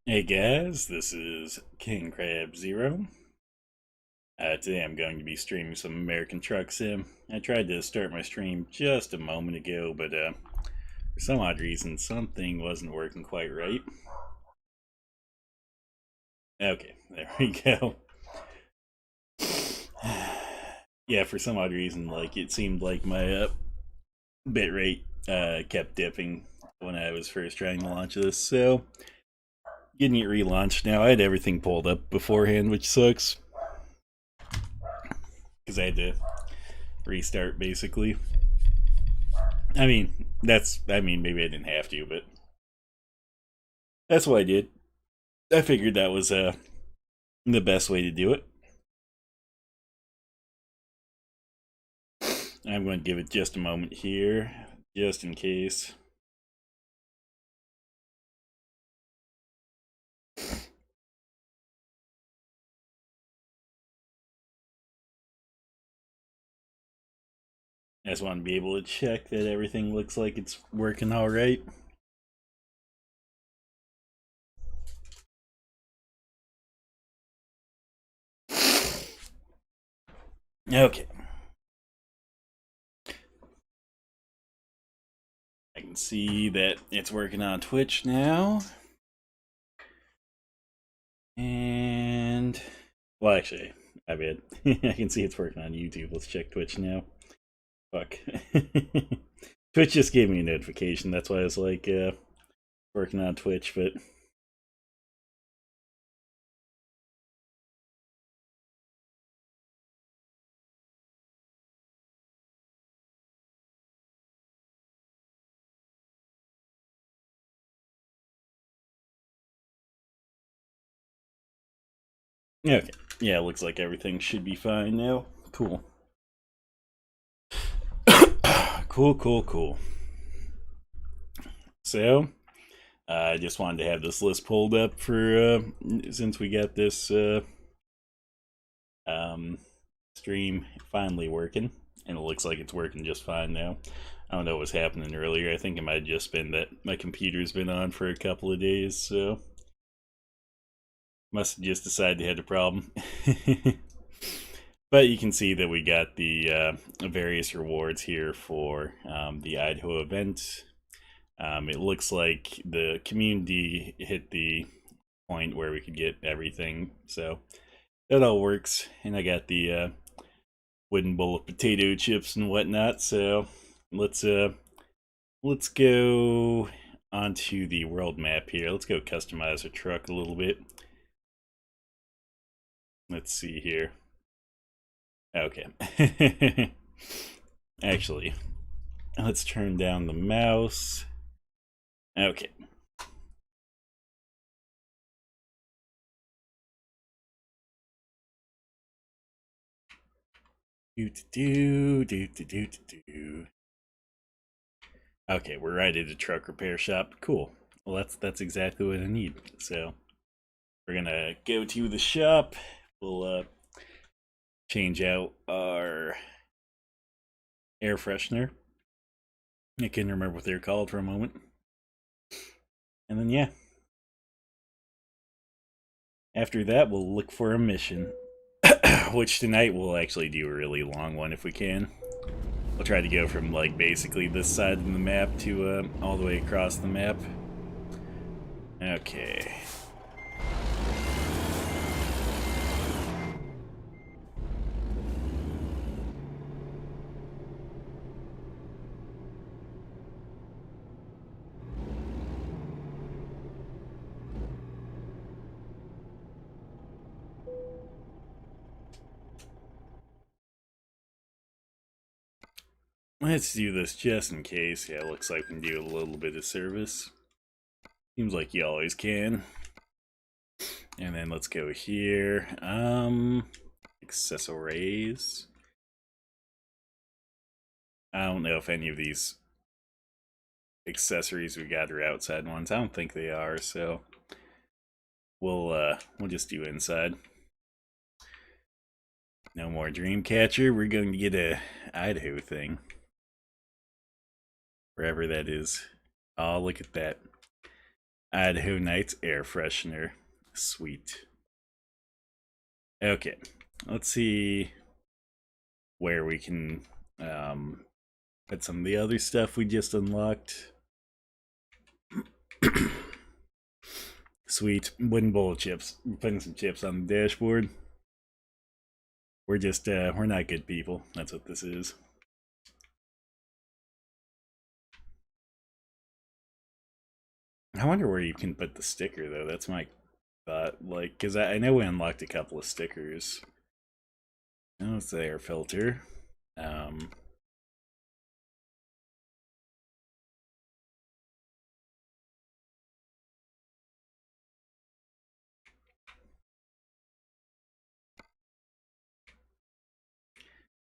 Hey guys, this is King Crab Zero. Today I'm going to be streaming some American Truck Sim. I tried to start my stream just a moment ago, but for some odd reason something wasn't working quite right. Okay, there we go. Yeah, for some odd reason, like it seemed like my bitrate kept dipping when I was first trying to launch this, so getting it relaunched now. I had everything pulled up beforehand, which sucks because I had to restart basically. Maybe I didn't have to, but that's what I did. I figured that was the best way to do it. I'm going to give it just a moment here, just in case. I just want to be able to check that everything looks like it's working all right. Okay. I can see that it's working on Twitch now. And, well, actually, I bet I can see it's working on YouTube. Let's check Twitch now. Fuck. Twitch just gave me a notification. That's why I was like working on Twitch, but okay. Yeah, it looks like everything should be fine now. Cool. Cool. So, I just wanted to have this list pulled up for since we got this um, stream finally working, and it looks like it's working just fine now. I don't know what was happening earlier. I think it might have just been that my computer's been on for a couple of days, so must have just decided they had a problem. But you can see that we got the various rewards here for the Idaho event. It looks like the community hit the point where we could get everything, so that all works. And I got the wooden bowl of potato chips and whatnot. So let's go onto the world map here. Let's go customize our truck a little bit. Let's see here. Okay. Actually, let's turn down the mouse. Okay. Do. Okay, we're right at a truck repair shop. Cool. Well, that's exactly what I need. So we're gonna go to the shop. We'll change out our air freshener. I couldn't remember what they're called for a moment. And then yeah, after that we'll look for a mission, which tonight we'll actually do a really long one if we can. We'll try to go from like basically this side of the map to all the way across the map. Okay. Let's do this just in case. Yeah, looks like we can do a little bit of service. Seems like you always can. And then let's go here. Accessories. I don't know if any of these accessories we got are outside ones. I don't think they are, so we'll just do inside. No more Dreamcatcher. We're going to get a Idaho thing. Wherever that is. Oh, look at that. Idaho Nights air freshener. Sweet. Okay, let's see where we can put some of the other stuff we just unlocked. Sweet. Wooden bowl of chips. We're putting some chips on the dashboard. We're just, we're not good people. That's what this is. I wonder where you can put the sticker, though. That's my thought. Like, because I know we unlocked a couple of stickers. Oh, it's the air filter.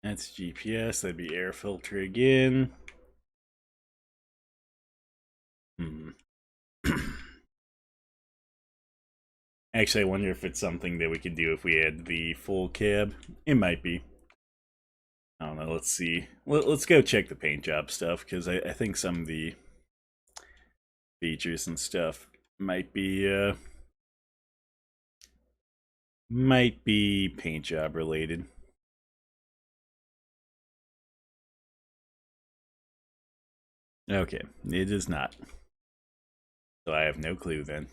That's GPS. That'd be air filter again. Actually, I wonder if it's something that we could do if we had the full cab. It might be. I don't know. Let's see. Let's go check the paint job stuff because I think some of the features and stuff might be paint job related. Okay, it is not. So I have no clue then.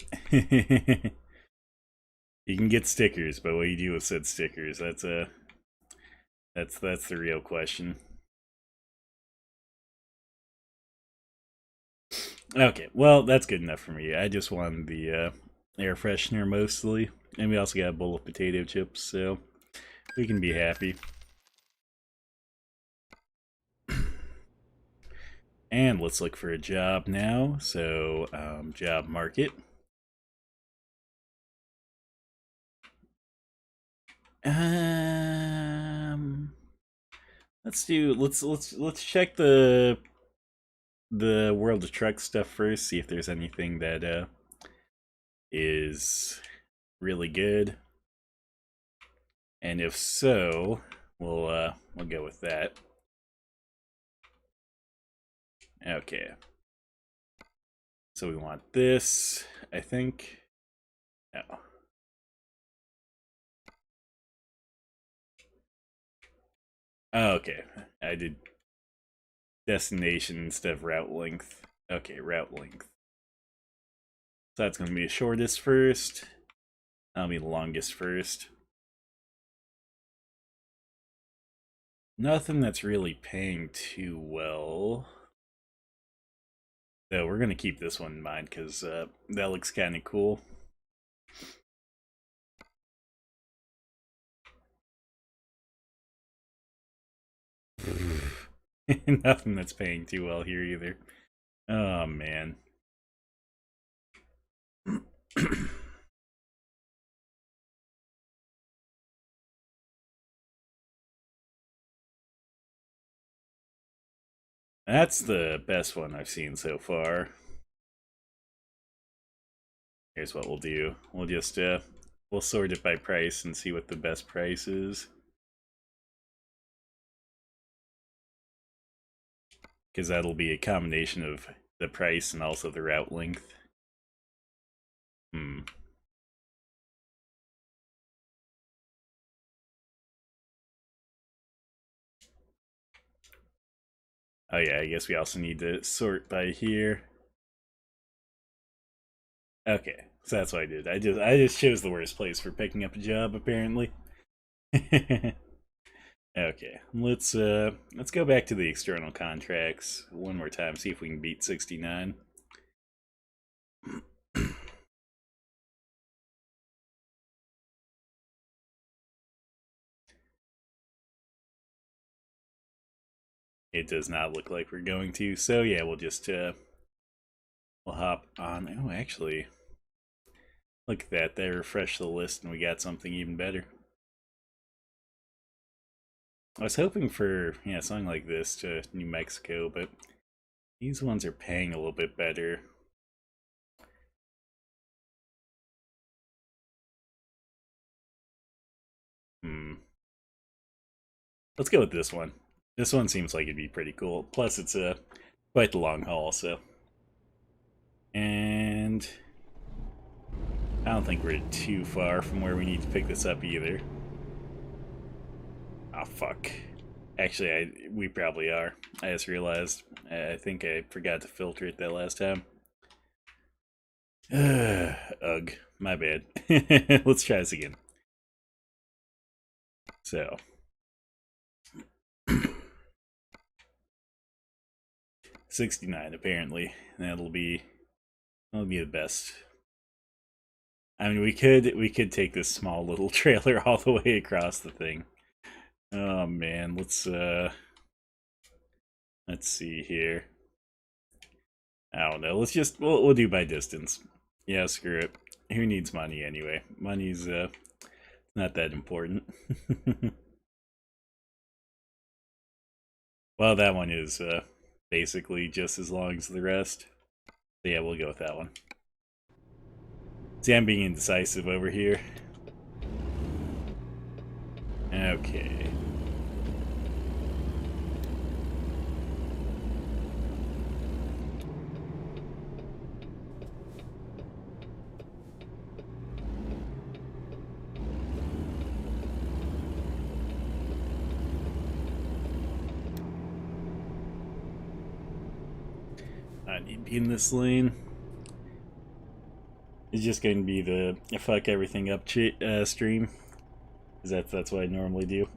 You can get stickers, but what do you do with said stickers? That's the real question. Okay, well that's good enough for me. I just wanted the air freshener mostly, and we also got a bowl of potato chips, so we can be happy. And let's look for a job now. So job market. Let's check the World of Truck stuff first. See if there's anything that is really good, and if so, we'll go with that. Okay. So we want this, I think. No. Oh, okay. I did destination instead of route length. Okay, route length. So that's going to be the shortest first. That'll be the longest first. Nothing that's really paying too well. Though we're going to keep this one in mind because that looks kind of cool. Nothing that's paying too well here either. Oh, man. That's the best one I've seen so far. Here's what we'll do. We'll just, we'll sort it by price and see what the best price is. Because that'll be a combination of the price and also the route length. Oh yeah, I guess we also need to sort by here. Okay, so that's what I did. I just chose the worst place for picking up a job, apparently. Okay, let's go back to the external contracts one more time, see if we can beat 69. It does not look like we're going to, so yeah, we'll just we'll hop on. Oh, actually, look at that. They refreshed the list and we got something even better. I was hoping for, yeah, something like this to New Mexico, but these ones are paying a little bit better. Let's go with this one. This one seems like it'd be pretty cool. Plus, it's quite the long haul, so. And I don't think we're too far from where we need to pick this up either. Oh, fuck. Actually, we probably are. I just realized. I think I forgot to filter it that last time. Ugh. My bad. Let's try this again. So. 69, apparently. That'll be the best. I mean, we could take this small little trailer all the way across the thing. Oh man, let's see here. I don't know. We'll do by distance. Yeah, screw it. Who needs money anyway? Money's not that important. Well, that one is basically just as long as the rest. So yeah, we'll go with that one. See, I'm being indecisive over here. Okay. I need to be in this lane. It's just going to be the fuck everything up stream. Because that's what I normally do.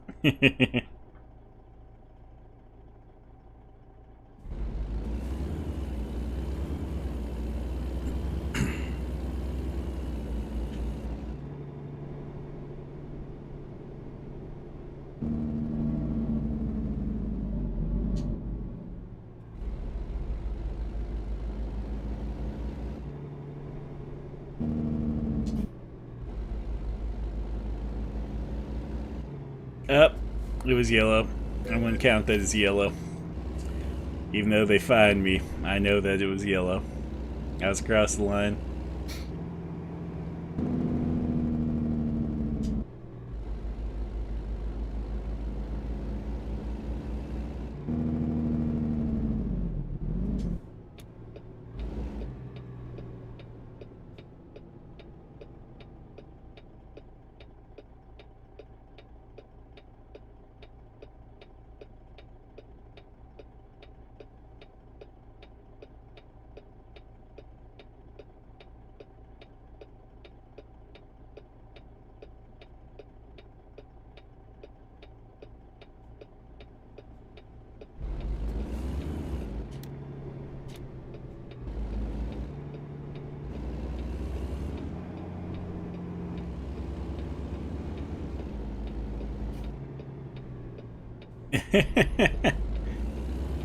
Up. It was yellow. I'm going to count that as yellow. Even though they fined me, I know that it was yellow. I was across the line.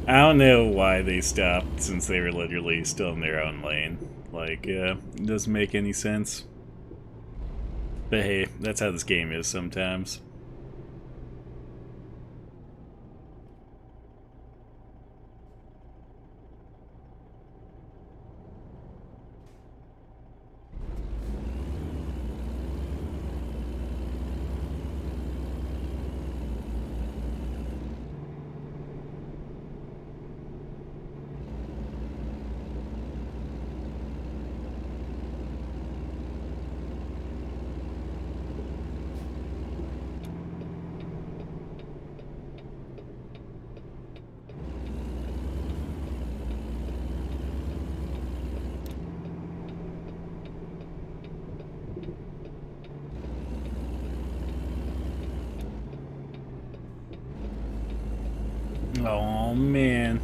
I don't know why they stopped since they were literally still in their own lane. Like, it doesn't make any sense. But hey, that's how this game is sometimes. Oh man.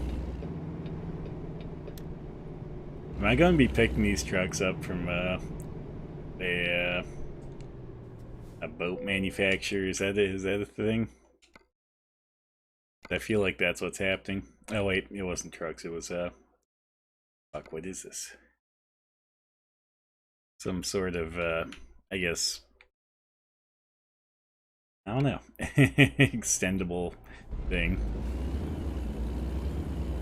Am I going to be picking these trucks up from a boat manufacturer? Is that a thing? I feel like that's what's happening. Oh wait, it wasn't trucks, it was fuck, what is this? Some sort of I guess, I don't know, extendable thing.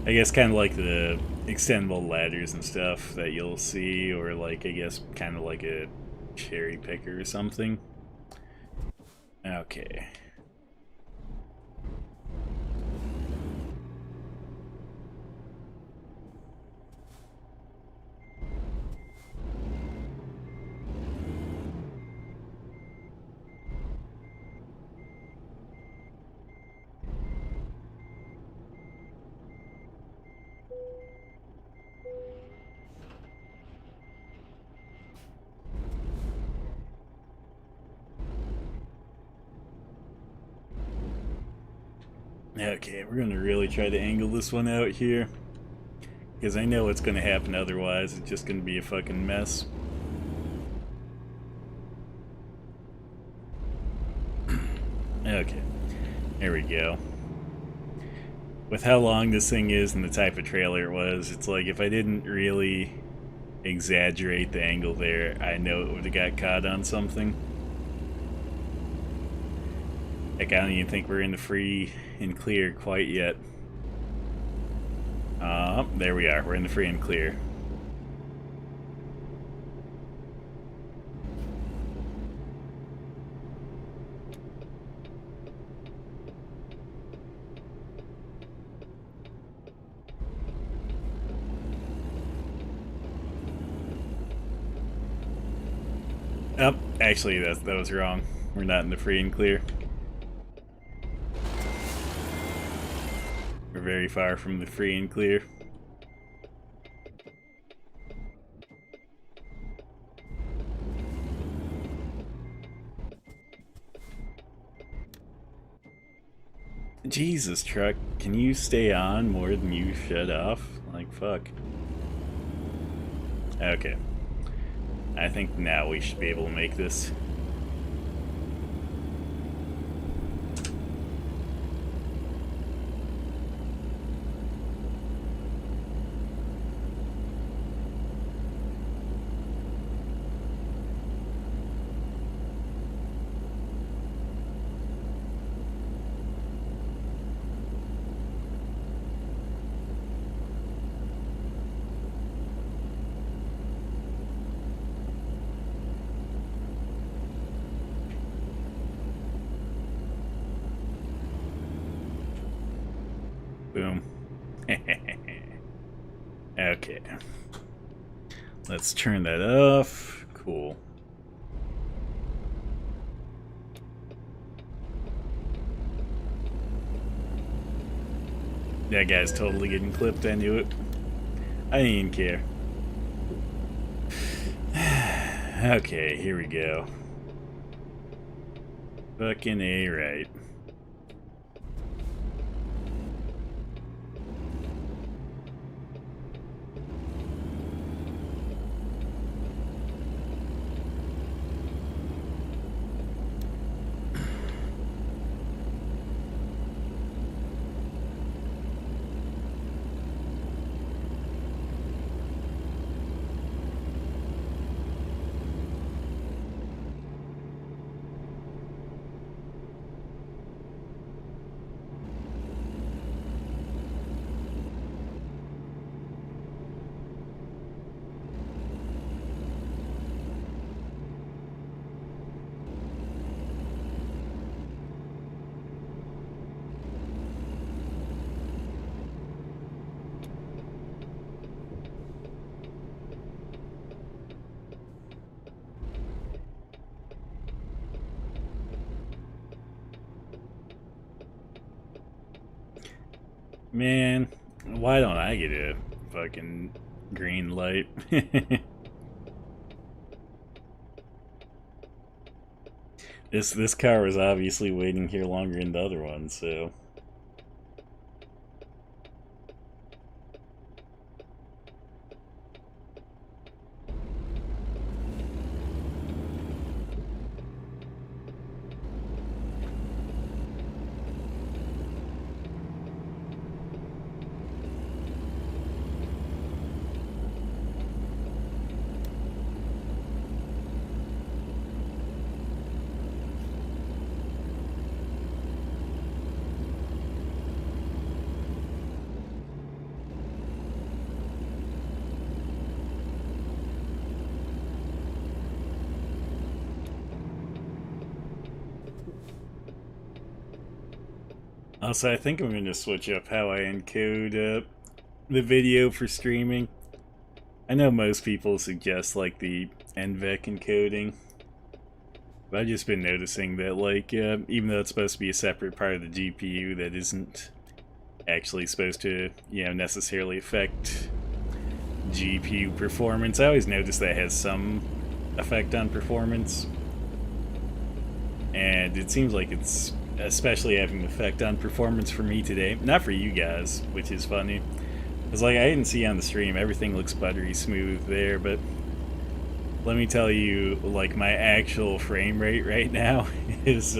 I guess kind of like the extendable ladders and stuff that you'll see, or like, I guess, kind of like a cherry picker or something. Okay. Okay, we're gonna really try to angle this one out here. Because I know what's gonna happen otherwise. It's just gonna be a fucking mess. Okay, there we go. With how long this thing is and the type of trailer it was, it's like if I didn't really exaggerate the angle there, I know it would have got caught on something. Heck, I don't even think we're in the free and clear quite yet. There we are. We're in the free and clear. Oh, actually, that was wrong. We're not in the free and clear. We're very far from the free and clear. Jesus, truck, can you stay on more than you shut off? Like, fuck. Okay. I think now we should be able to make this. Boom. Okay. Let's turn that off. Cool. That guy's totally getting clipped, I knew it. I didn't even care. Okay, here we go. Fucking A right. Man, why don't I get a fucking green light? This car was obviously waiting here longer than the other one, so. Also, I think I'm going to switch up how I encode the video for streaming. I know most people suggest like the NVENC encoding, but I've just been noticing that like even though it's supposed to be a separate part of the GPU, that isn't actually supposed to, you know, necessarily affect GPU performance. I always notice that has some effect on performance, and it seems like it's especially having an effect on performance for me today. Not for you guys, which is funny. It's like I didn't see on the stream, everything looks buttery smooth there, but let me tell you, like, my actual frame rate right now is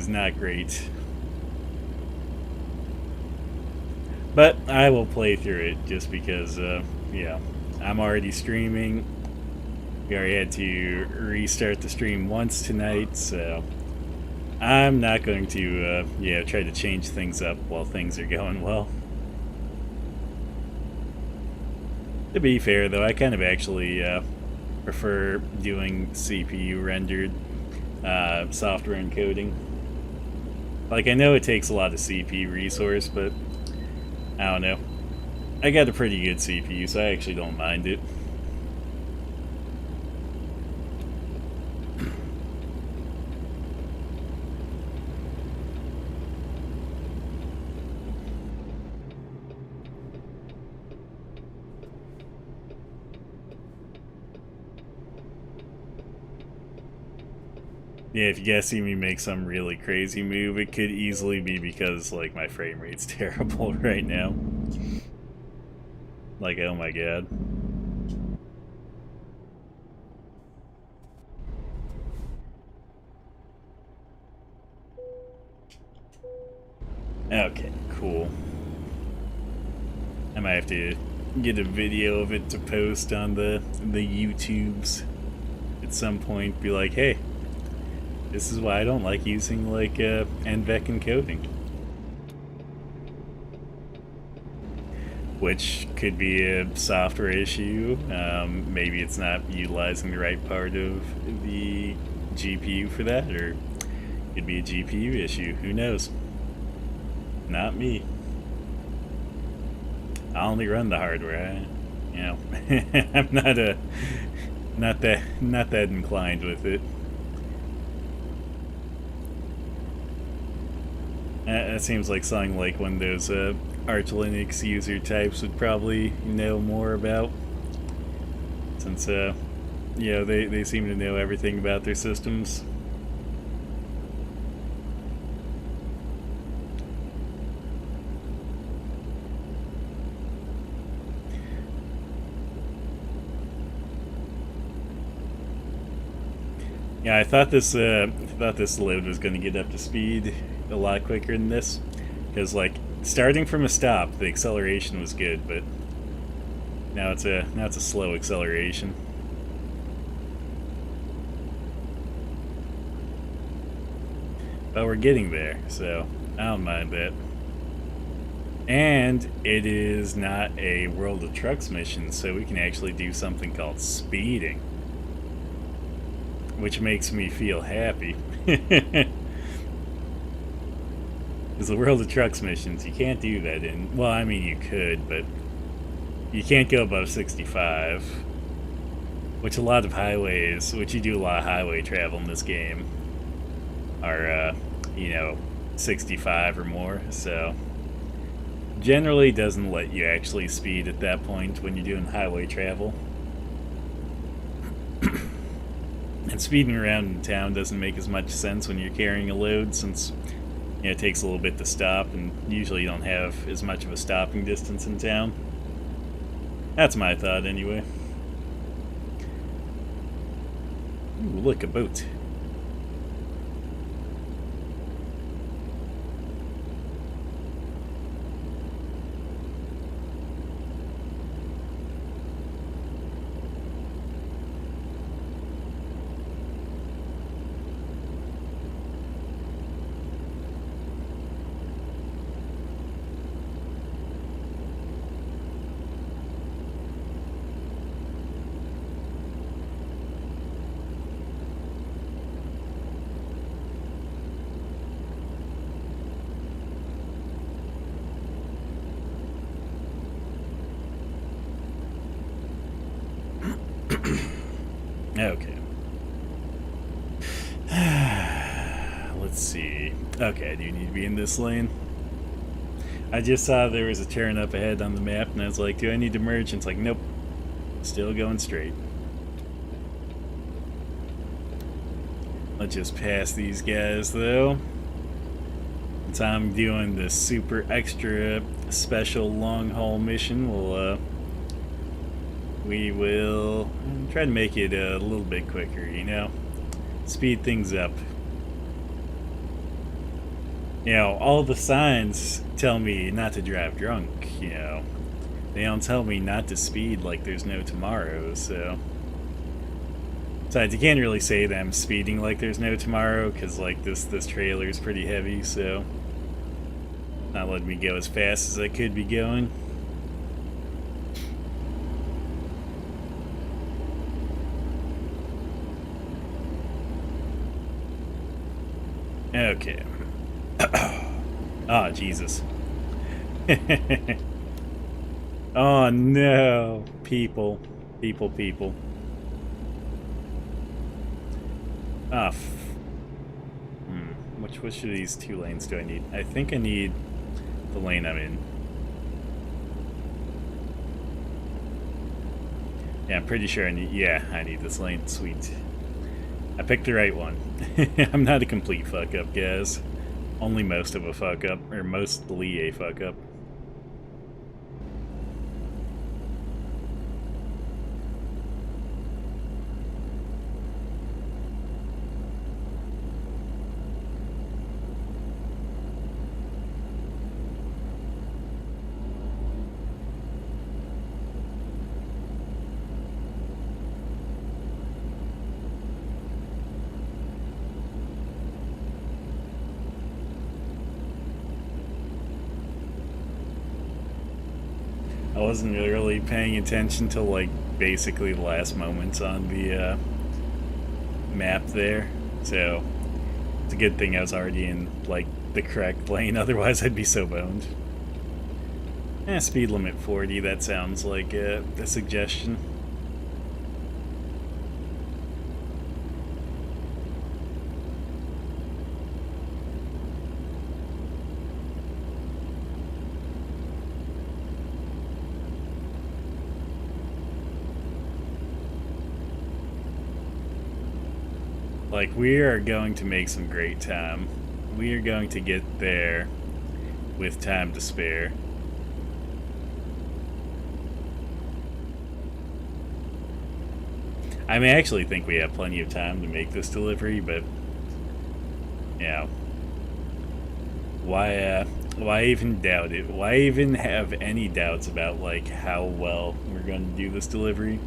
not great. But I will play through it just because, yeah, I'm already streaming. We already had to restart the stream once tonight, so I'm not going to, yeah, try to change things up while things are going well. To be fair, though, I kind of actually prefer doing CPU rendered software encoding. Like, I know it takes a lot of CPU resource, but I don't know. I got a pretty good CPU, so I actually don't mind it. Yeah, if you guys see me make some really crazy move, it could easily be because, like, my frame rate's terrible right now. Like, oh my god. Okay, cool. I might have to get a video of it to post on the YouTubes at some point. Be like, hey, this is why I don't like using, like, NVENC encoding. Which could be a software issue. Maybe it's not utilizing the right part of the GPU for that, or it could be a GPU issue. Who knows? Not me. I only run the hardware. You know, I'm not that inclined with it. That seems like something like one of those Arch Linux user types would probably know more about, since you know, they seem to know everything about their systems. Yeah, I thought this load was going to get up to speed a lot quicker than this, because, like, starting from a stop, the acceleration was good, but now it's a slow acceleration. But we're getting there, so I don't mind that. And it is not a World of Trucks mission, so we can actually do something called speeding, which makes me feel happy. Because the World of Trucks missions, you can't do that in... Well, I mean, you could, but you can't go above 65. Which a lot of highways, which you do a lot of highway travel in this game, are, you know, 65 or more, so... Generally doesn't let you actually speed at that point when you're doing highway travel. And speeding around in town doesn't make as much sense when you're carrying a load, since, you know, it takes a little bit to stop, and usually you don't have as much of a stopping distance in town. That's my thought, anyway. Ooh, look, a boat. Okay. Let's see. Okay, I do need to be in this lane. I just saw there was a turn up ahead on the map, and I was like, do I need to merge? And it's like, nope. Still going straight. Let's just pass these guys, though. Since I'm doing the super extra special long haul mission, we will try to make it a little bit quicker, you know? Speed things up. You know, all the signs tell me not to drive drunk, you know. They don't tell me not to speed like there's no tomorrow, so... Besides, you can't really say that I'm speeding like there's no tomorrow, because, like, this trailer's pretty heavy, so... Not letting me go as fast as I could be going. Okay. Oh, Jesus. Oh, no. People. People. Ah, which of these two lanes do I need? I think I need the lane I'm in. Yeah, I'm pretty sure I need this lane. Sweet. I picked the right one. I'm not a complete fuck up, guys. Only most of a fuck up, or mostly a fuck up. I wasn't really paying attention till like basically the last moments on the map there, so it's a good thing I was already in like the correct lane, otherwise I'd be so boned. Speed limit 40, that sounds like a suggestion. Like, we are going to make some great time. We are going to get there with time to spare. I mean, I actually think we have plenty of time to make this delivery, but, you know, why even doubt it? Why even have any doubts about, like, how well we're going to do this delivery?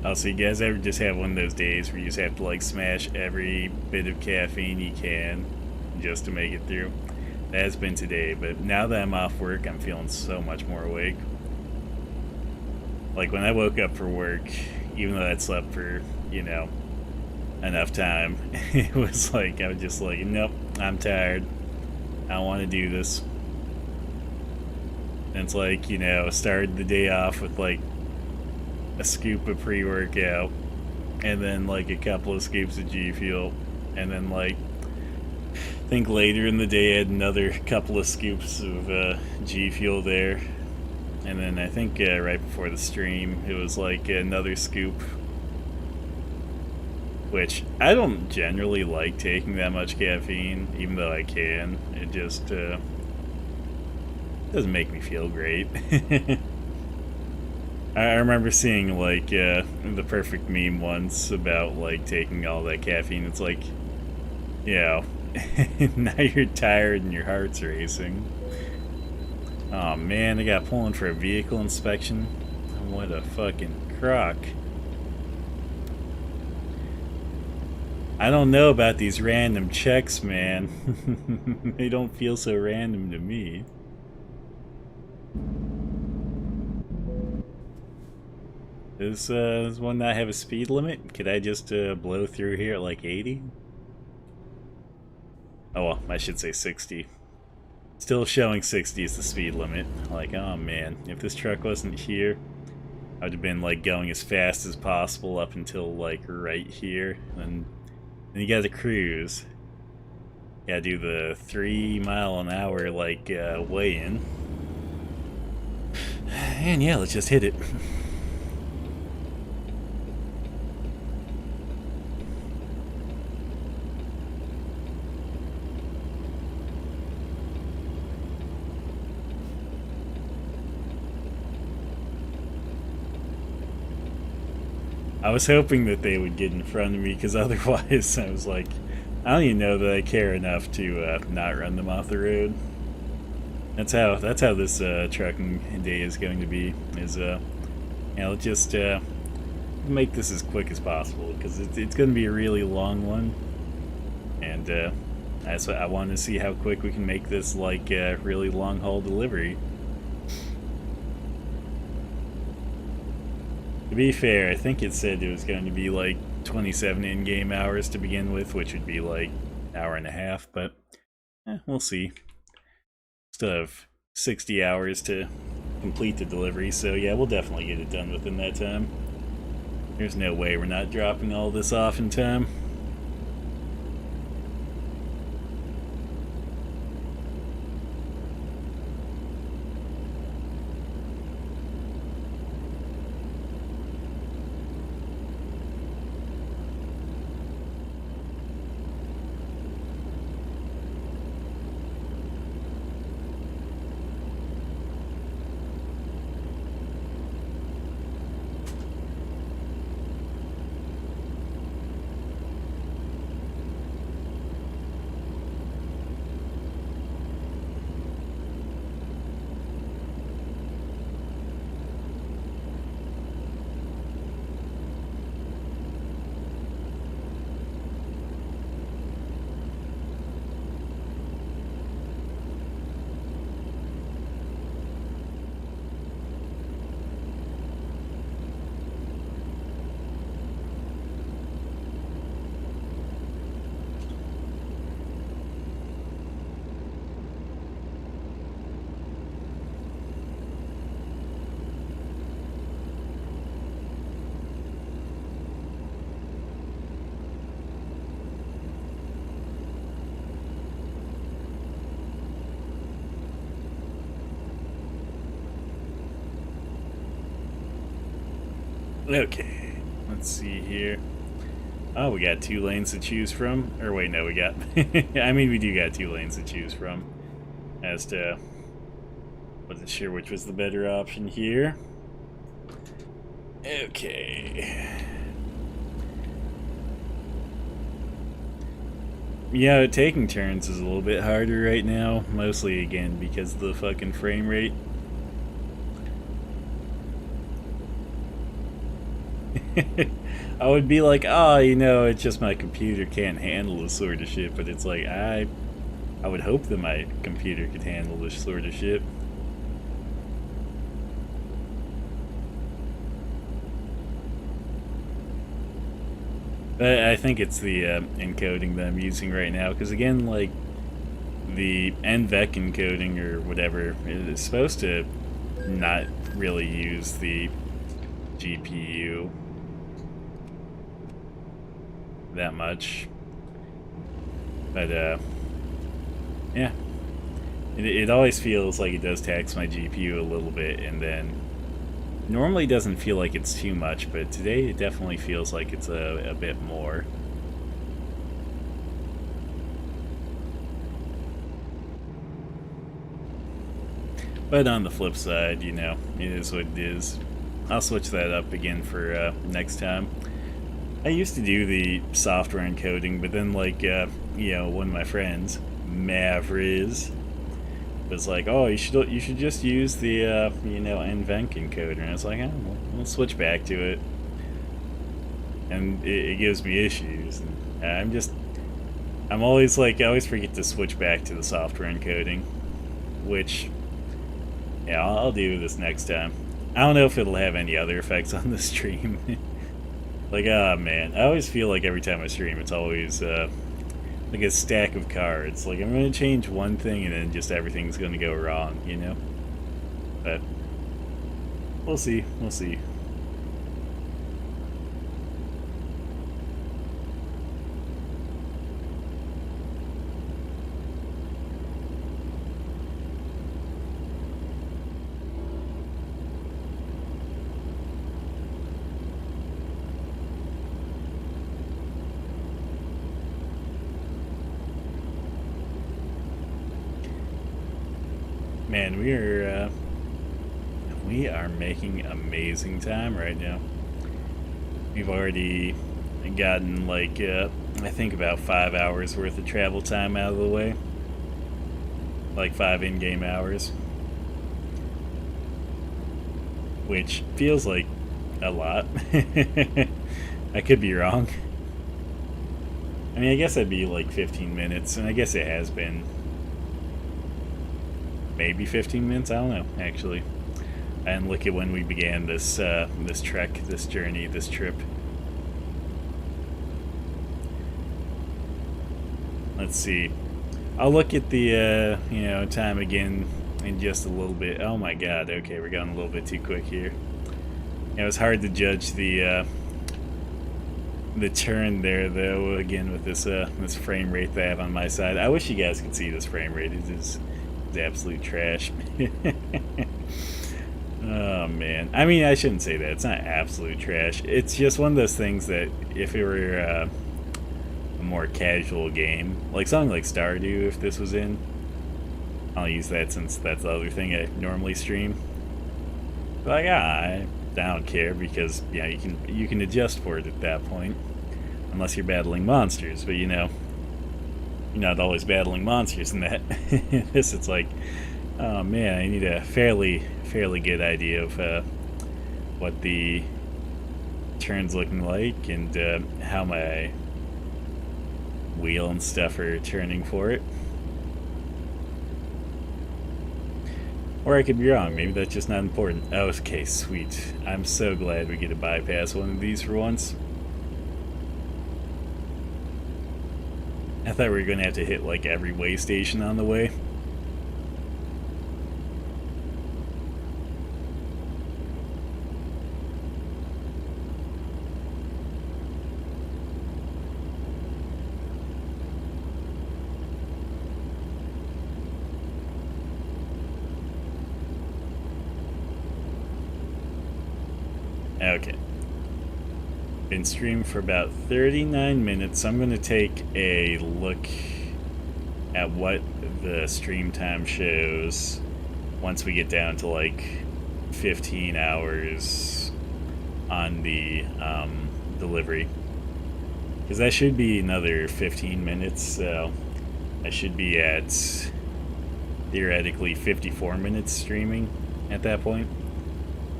Oh, so you guys ever just have one of those days where you just have to like smash every bit of caffeine you can just to make it through? That has been today, but now that I'm off work, I'm feeling so much more awake. Like when I woke up for work, even though I'd slept for, you know, enough time, it was like, I was just like, nope, I'm tired. I don't want to do this. And it's like, you know, started the day off with like a scoop of pre-workout, and then like a couple of scoops of G Fuel, and then like I think later in the day I had another couple of scoops of G Fuel there, and then I think right before the stream it was like another scoop, which I don't generally like taking that much caffeine, even though I can. It just Doesn't make me feel great. I remember seeing like the perfect meme once about like taking all that caffeine. It's like, you know, now you're tired and your heart's racing. Oh man, I got pulling for a vehicle inspection. What a fucking crock. I don't know about these random checks, man. They don't feel so random to me. Does one not have a speed limit? Could I just blow through here at like 80? Oh well, I should say 60. Still showing 60 is the speed limit. Like, oh man, if this truck wasn't here, I'd have been like going as fast as possible up until like right here. And then you gotta cruise. You gotta do the 3 mile an hour like weigh-in. And yeah, let's just hit it. I was hoping that they would get in front of me, because otherwise I was like, I don't even know that I care enough to not run them off the road. That's how this trucking day is going to be. Is let's just make this as quick as possible, because it's going to be a really long one, and that's what I want to see, how quick we can make this like really long haul delivery. To be fair, I think it said it was going to be like 27 in-game hours to begin with, which would be like an hour and a half, but we'll see. Still have 60 hours to complete the delivery, so yeah, we'll definitely get it done within that time. There's no way we're not dropping all this off in time. Okay, let's see here. Oh, we got 2 lanes to choose from. Or wait, no, we got... I mean, we do got 2 lanes to choose from. As to... Wasn't sure which was the better option here. Okay. Yeah, taking turns is a little bit harder right now. Mostly, again, because of the fucking frame rate. I would be like, oh, you know, it's just my computer can't handle this sort of shit, but it's like, I would hope that my computer could handle this sort of shit. But I think it's the encoding that I'm using right now, because again, like, the NVEC encoding or whatever is supposed to not really use the GPU that much, but yeah, it always feels like it does tax my GPU a little bit, and then normally doesn't feel like it's too much, but today it definitely feels like it's a bit more. But on the flip side, you know, it is what it is. I'll switch that up again for next time. I used to do the software encoding, but then like you know, one of my friends, Mavriz, was like, "Oh, you should just use the you know, NVENC encoder," and I was like, "Oh, we'll switch back to it," and it gives me issues. And I'm always like, I always forget to switch back to the software encoding, which yeah, I'll do this next time. I don't know if it'll have any other effects on the stream. Like, oh man, I always feel like every time I stream, it's always like a stack of cards. Like, I'm gonna change one thing and then just everything's gonna go wrong, you know? But we'll see, we'll see. Man, we are making amazing time right now. We've already gotten like I think about 5 hours worth of travel time out of the way, like 5 in-game hours, which feels like a lot. I could be wrong. I mean, I guess that'd be like 15 minutes, and I guess it has been maybe 15 minutes. I don't know, actually. And look at when we began this this trek, this journey, this trip. Let's see. I'll look at the you know, time again in just a little bit. Oh my god, okay, we're going a little bit too quick here. It was hard to judge the turn there, though, again, with this this frame rate that I have on my side. I wish you guys could see this frame rate. It is absolute trash. Oh man, I mean, I shouldn't say that. It's not absolute trash. It's just one of those things that if it were a more casual game, like something like Stardew, if this was in, I'll use that since that's the other thing I normally stream. But like, I don't care, because yeah, you can adjust for it at that point, unless you're battling monsters. But you know, you're not always battling monsters in that. This, it's like, oh man, I need a fairly good idea of what the turn's looking like, and how my wheel and stuff are turning for it. Or I could be wrong. Maybe that's just not important. Oh, okay, sweet. I'm so glad we get to bypass one of these for once. I thought we were going to have to hit like every way station on the way. Okay. Been streaming for about 39 minutes. I'm going to take a look at what the stream time shows once we get down to like 15 hours on the delivery. Because that should be another 15 minutes, so I should be at theoretically 54 minutes streaming at that point.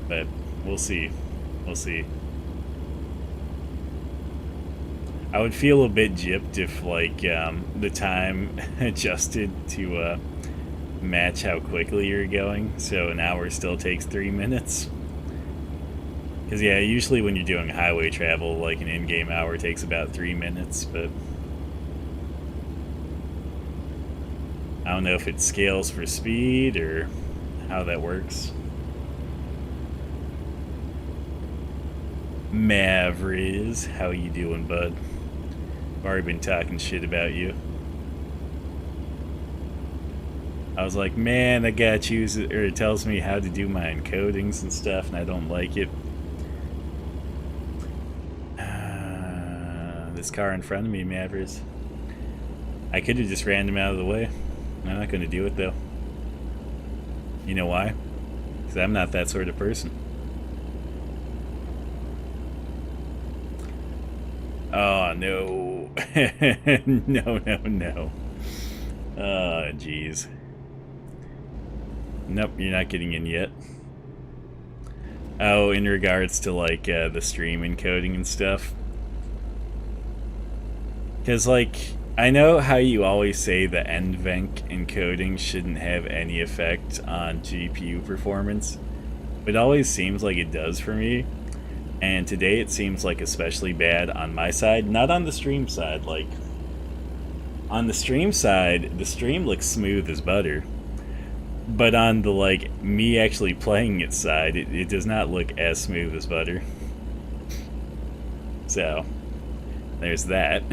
But we'll see. We'll see. I would feel a bit gypped if, like, the time adjusted to match how quickly you're going, so an hour still takes 3 minutes. Because, yeah, usually when you're doing highway travel, like, an in-game hour takes about 3 minutes, but I don't know if it scales for speed or how that works. Mavriz, how you doing, bud? I've already been talking shit about you. I was like, man, that guy chooses, or it tells me how to do my encodings and stuff, and I don't like it. This car in front of me, Mavriz. I could have just ran him out of the way. I'm not going to do it, though. You know why? Because I'm not that sort of person. Oh, no. No. Oh, jeez. Nope, you're not getting in yet. Oh, in regards to, like, the stream encoding and stuff. Because, like, I know how you always say the NVENC encoding shouldn't have any effect on GPU performance. But it always seems like it does for me. And today it seems like especially bad on my side, not on the stream side. Like, on the stream side, the stream looks smooth as butter. But on the, like, me actually playing it side, it does not look as smooth as butter. So, there's that.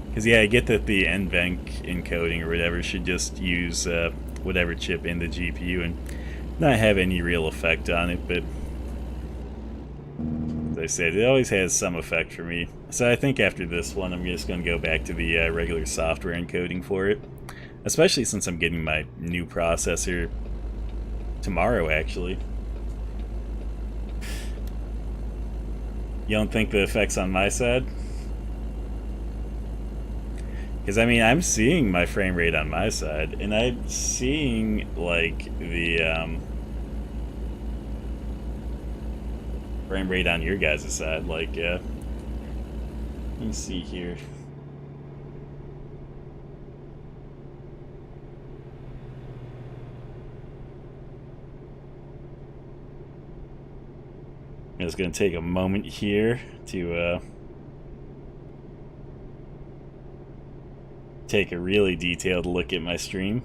Because, yeah, I get that the NVENC encoding or whatever should just use whatever chip in the GPU and not have any real effect on it, but as I said, it always has some effect for me. So I think after this one, I'm just going to go back to the regular software encoding for it, especially since I'm getting my new processor tomorrow, actually. You don't think the effect's on my side? Because, I mean, I'm seeing my frame rate on my side, and I'm seeing, like, the frame rate on your guys' side. Like, let me see here. I'm just going to take a moment here to take a really detailed look at my stream.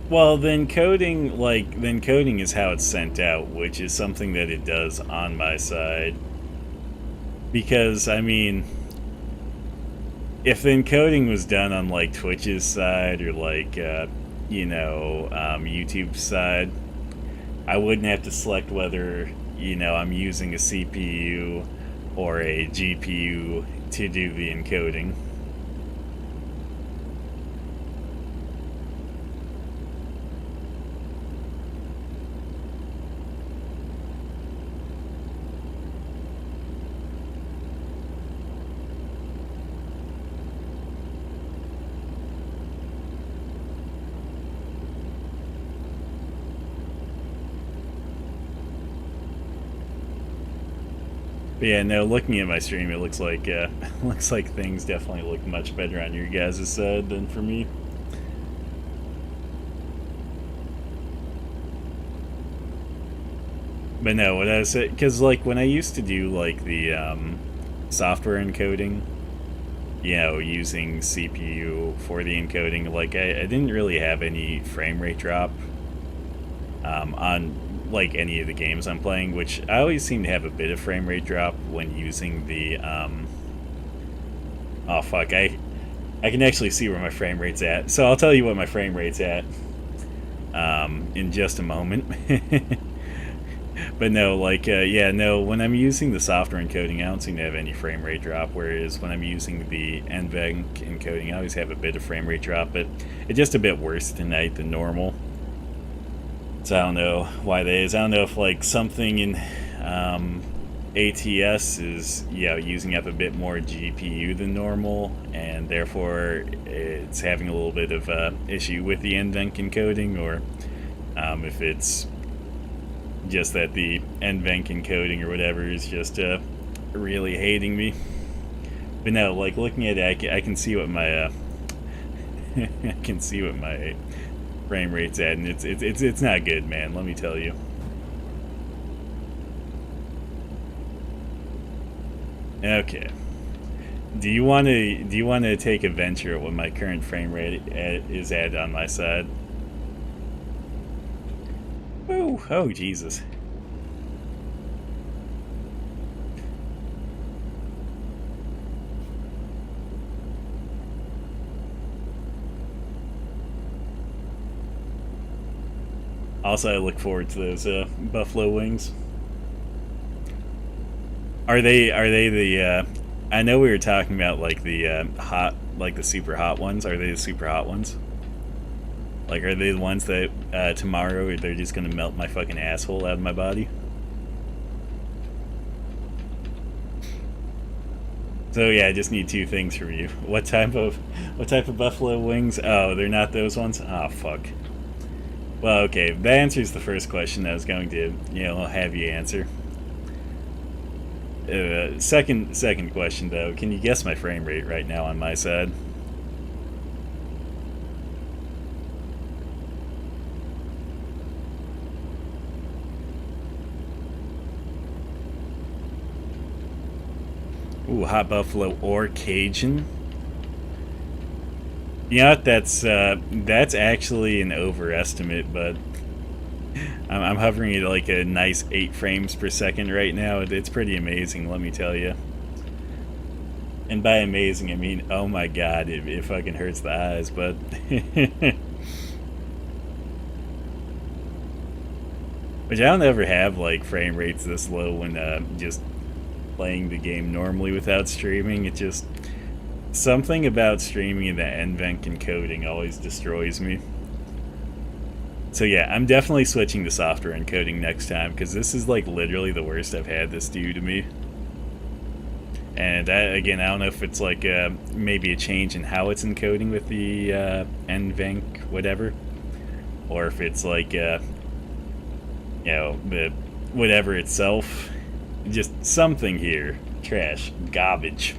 Well, the encoding is how it's sent out, which is something that it does on my side. Because, I mean, if the encoding was done on, like, Twitch's side or, like, YouTube's side, I wouldn't have to select whether, I'm using a CPU or a GPU to do the encoding. But yeah, no, looking at my stream, it looks like things definitely look much better on your guys' side than for me. But no, what I was saying, because like when I used to do like the software encoding, using CPU for the encoding, like I didn't really have any frame rate drop on like any of the games I'm playing, which I always seem to have a bit of frame rate drop when using the oh fuck, I can actually see where my frame rate's at, so I'll tell you what my frame rate's at in just a moment. But no, like yeah, no, when I'm using the software encoding, I don't seem to have any frame rate drop, whereas when I'm using the NVENC encoding, I always have a bit of frame rate drop, but it's just a bit worse tonight than normal. So I don't know why that is. I don't know if like something in ATS is using up a bit more GPU than normal, and therefore it's having a little bit of issue with the NVENC encoding, or if it's just that the NVENC encoding or whatever is just really hating me. But no, like looking at it, I can see what my I can see what my frame rate's at, and it's not good, man. Let me tell you. Okay. Do you want to take a venture at what my current frame rate is at on my side? Oh Jesus. Also, I look forward to those buffalo wings. Are they the? I know we were talking about like the hot, like the super hot ones. Are they the super hot ones? Like, are they the ones that tomorrow they're just gonna melt my fucking asshole out of my body? So yeah, I just need two things from you. What type of buffalo wings? Oh, they're not those ones. Oh fuck. Well, okay, that answers the first question I was going to, have you answer. Second question though, can you guess my frame rate right now on my side? Ooh, hot buffalo or Cajun. You know what? That's actually an overestimate, but I'm hovering at like a nice 8 frames per second right now. It's pretty amazing, let me tell you. And by amazing, I mean, oh my god, it fucking hurts the eyes, but... Which I don't ever have, like, frame rates this low when just playing the game normally without streaming. It just... Something about streaming in the NVENC encoding always destroys me. So yeah, I'm definitely switching to software encoding next time, because this is like literally the worst I've had this do to me. And again, I don't know if it's like maybe a change in how it's encoding with the NVENC whatever, or if it's like the whatever itself. Just something here. Trash. Garbage.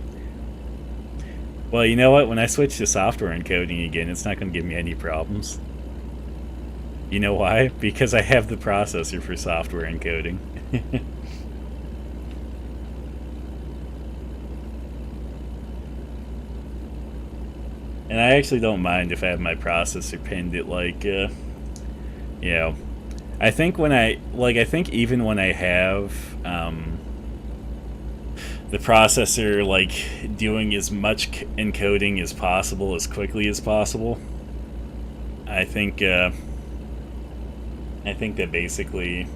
Well, you know what? When I switch to software encoding again, it's not going to give me any problems. You know why? Because I have the processor for software encoding. And I actually don't mind if I have my processor pinned at like, I think even when I have the processor like doing as much encoding as possible as quickly as possible, I think that basically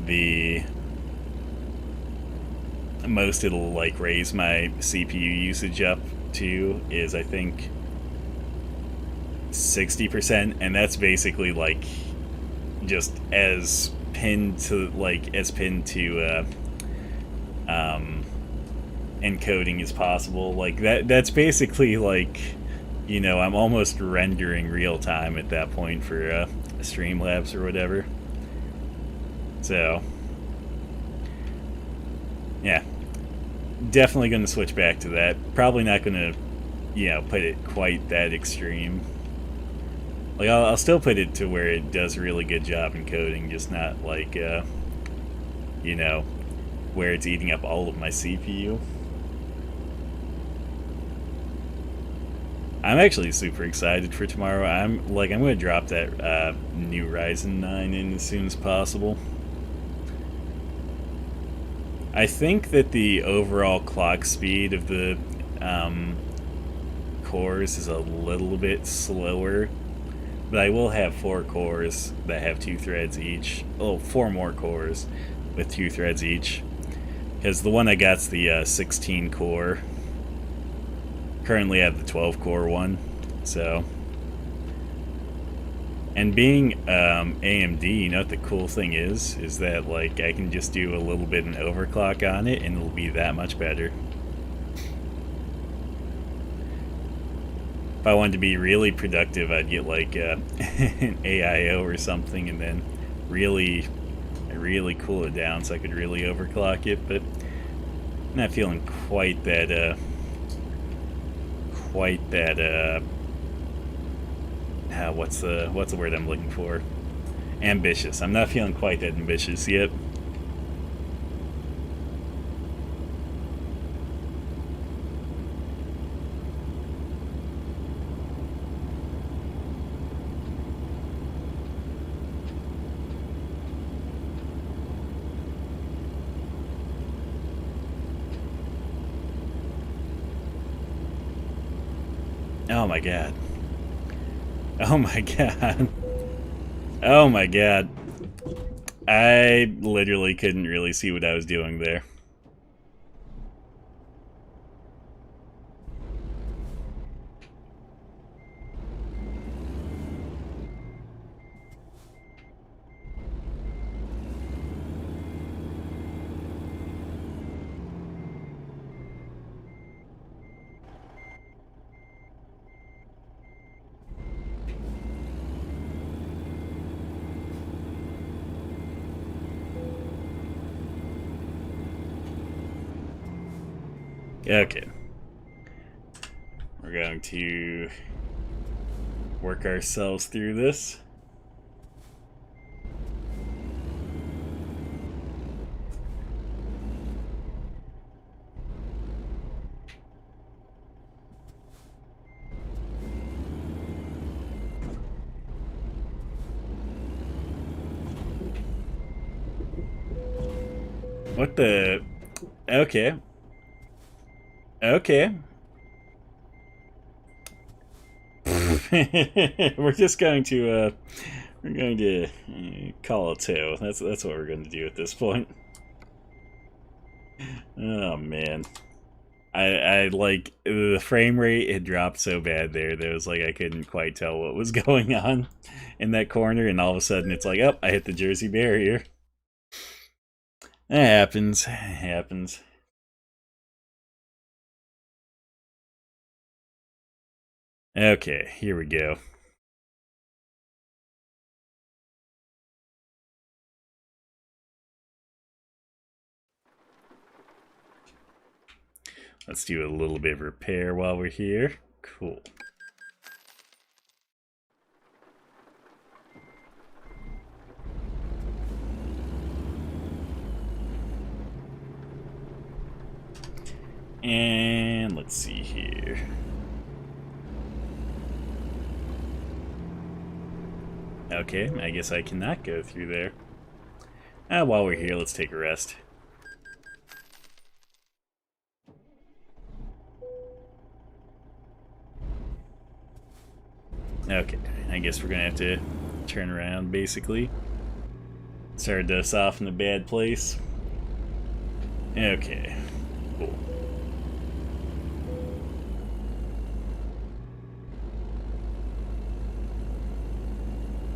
the most it'll like raise my CPU usage up to is I think 60%, and that's basically like just as pinned to encoding as possible. Like that's basically like, I'm almost rendering real time at that point for Streamlabs or whatever. So yeah, definitely going to switch back to that. Probably not going to put it quite that extreme. Like I'll still put it to where it does a really good job encoding, just not like where it's eating up all of my CPU. I'm actually super excited for tomorrow. I'm going to drop that new Ryzen 9 in as soon as possible. I think that the overall clock speed of the cores is a little bit slower, but I will have 4 cores that have 2 threads each. Oh, 4 more cores with 2 threads each, because the one I got's the 16 core. Currently I have the 12 core one. So, and being AMD, you know what the cool thing is that like I can just do a little bit of an overclock on it and it'll be that much better. If I wanted to be really productive, I'd get like an AIO or something and then really cool it down so I could really overclock it, but I'm not feeling quite that what's the word I'm looking for? Ambitious. I'm not feeling quite that ambitious yet. Oh my god. Oh my god. Oh my god. I literally couldn't really see what I was doing there. Okay. We're going to work ourselves through this. What the? Okay. Okay. We're just going to call it two. That's what we're going to do at this point. Oh man. I like the frame rate had dropped so bad there that it was like I couldn't quite tell what was going on in that corner, and all of a sudden it's like, oh, I hit the Jersey barrier. That happens. It happens. Okay, here we go. Let's do a little bit of repair while we're here. Cool. And let's see here. Okay, I guess I cannot go through there. While we're here, let's take a rest. Okay, I guess we're gonna have to turn around, basically. Started us off in a bad place. Okay, cool.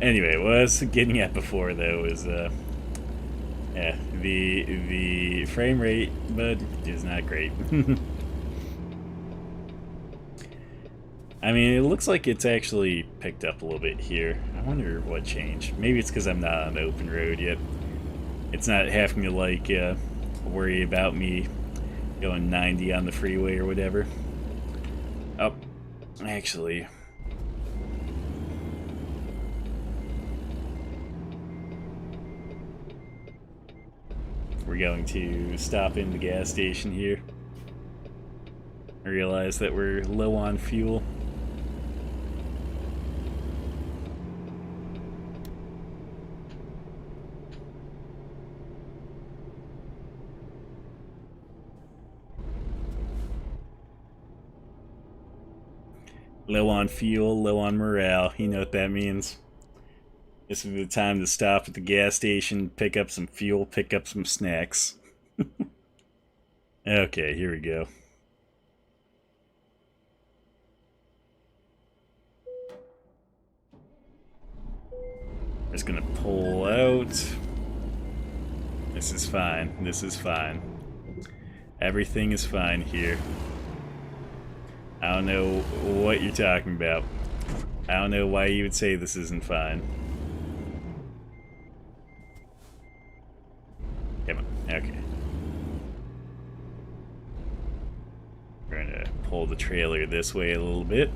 Anyway, what I was getting at before, though, is, yeah, the frame rate, but is not great. I mean, it looks like it's actually picked up a little bit here. I wonder what changed. Maybe it's because I'm not on the open road yet. It's not having to, like, worry about me going 90 on the freeway or whatever. Oh, actually... we're going to stop in the gas station here. I realize that we're low on fuel. Low on fuel, low on morale. You know what that means. This is the time to stop at the gas station, pick up some fuel, pick up some snacks. Okay, here we go. Just gonna pull out. This is fine. This is fine. Everything is fine here. I don't know what you're talking about. I don't know why you would say this isn't fine. Come on. Okay. We're gonna pull the trailer this way a little bit.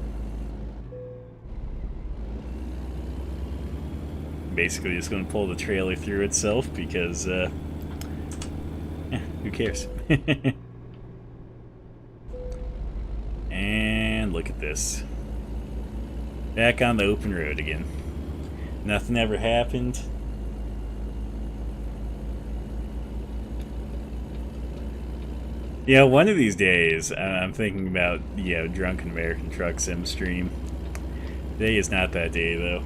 Basically just gonna pull the trailer through itself because, yeah, who cares? And look at this. Back on the open road again. Nothing ever happened. Yeah, one of these days, I'm thinking about, Drunken American Truck Sim stream. Today is not that day, though.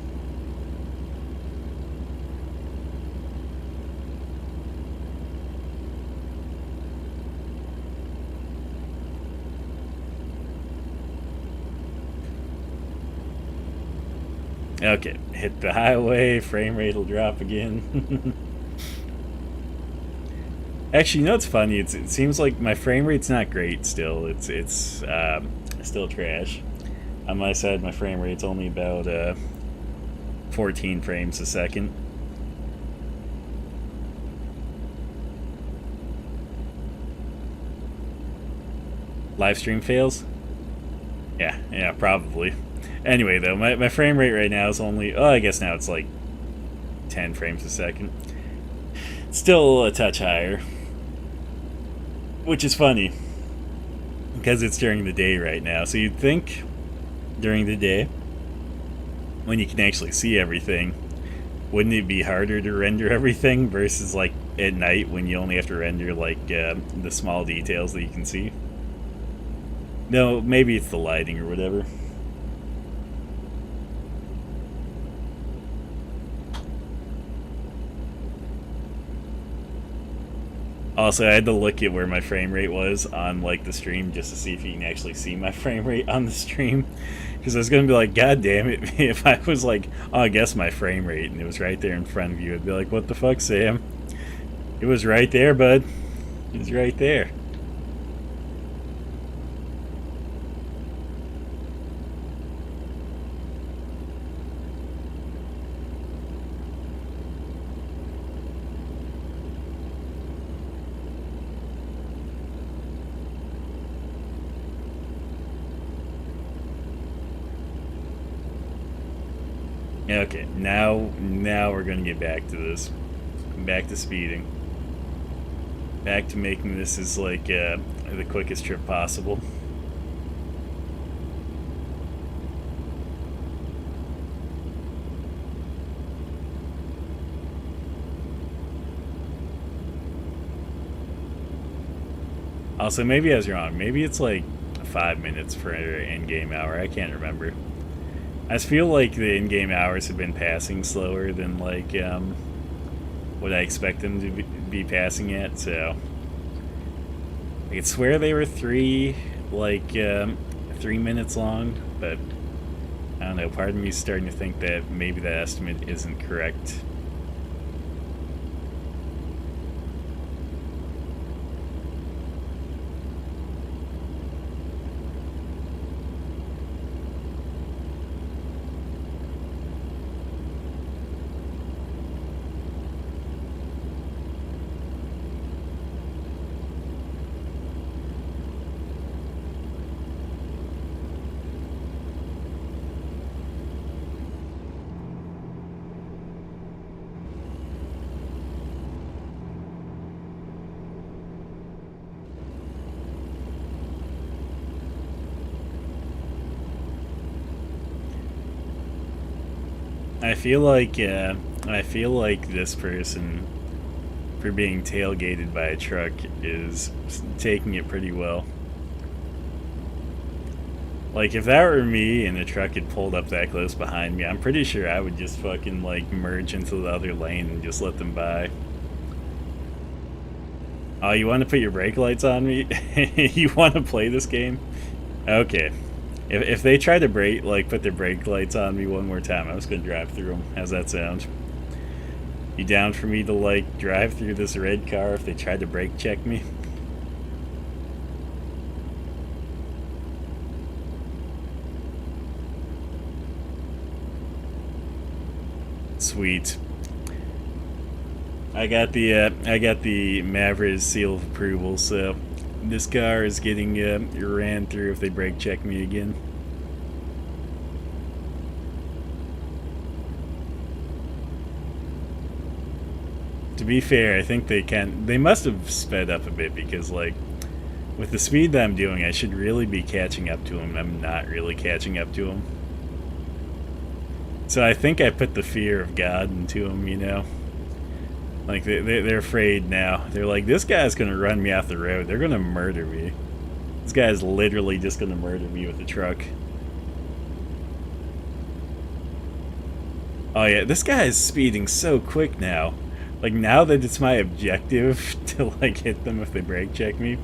Okay, hit the highway, frame rate will drop again. Actually, you know what's funny? It seems like my frame rate's not great still. It's still trash. On my side, my frame rate's only about 14 frames a second. Live stream fails? Yeah, probably. Anyway, though, my frame rate right now is only, I guess now it's like 10 frames a second. Still a touch higher. Which is funny, because it's during the day right now. So you'd think during the day, when you can actually see everything, wouldn't it be harder to render everything versus like at night when you only have to render like the small details that you can see? No, maybe it's the lighting or whatever. Also, I had to look at where my frame rate was on like the stream just to see if you can actually see my frame rate on the stream. Because I was going to be like, God damn it, if I was like, I guess my frame rate, and it was right there in front of you, I'd be like, what the fuck, Sam? It was right there, bud. It was right there. Okay, now we're gonna get back to this. Back to speeding. Back to making this as like the quickest trip possible. Also, maybe I was wrong. Maybe it's like 5 minutes for in-game hour. I can't remember. I just feel like the in-game hours have been passing slower than like what I expect them to be passing at. So I could swear they were 3 minutes long, but I don't know. Part of me is starting to think that maybe that estimate isn't correct. I feel like this person, for being tailgated by a truck, is taking it pretty well. Like, if that were me and the truck had pulled up that close behind me, I'm pretty sure I would just fucking, like, merge into the other lane and just let them by. Oh, you want to put your brake lights on me? You want to play this game? Okay. If they try to put their brake lights on me one more time, I'm just gonna drive through them. How's that sound? You down for me to like drive through this red car if they tried to brake check me? Sweet. I got the Maverick seal of approval, so this car is getting ran through if they brake check me again. To be fair, I think they must have sped up a bit, because like with the speed that I'm doing, I should really be catching up to them. I'm not really catching up to them. So I think I put the fear of God into them, you know. Like, they're afraid now. They're like, this guy's gonna run me off the road. They're gonna murder me. This guy's literally just gonna murder me with a truck. Oh yeah, this guy is speeding so quick now. Like, now that it's my objective to, like, hit them if they brake check me,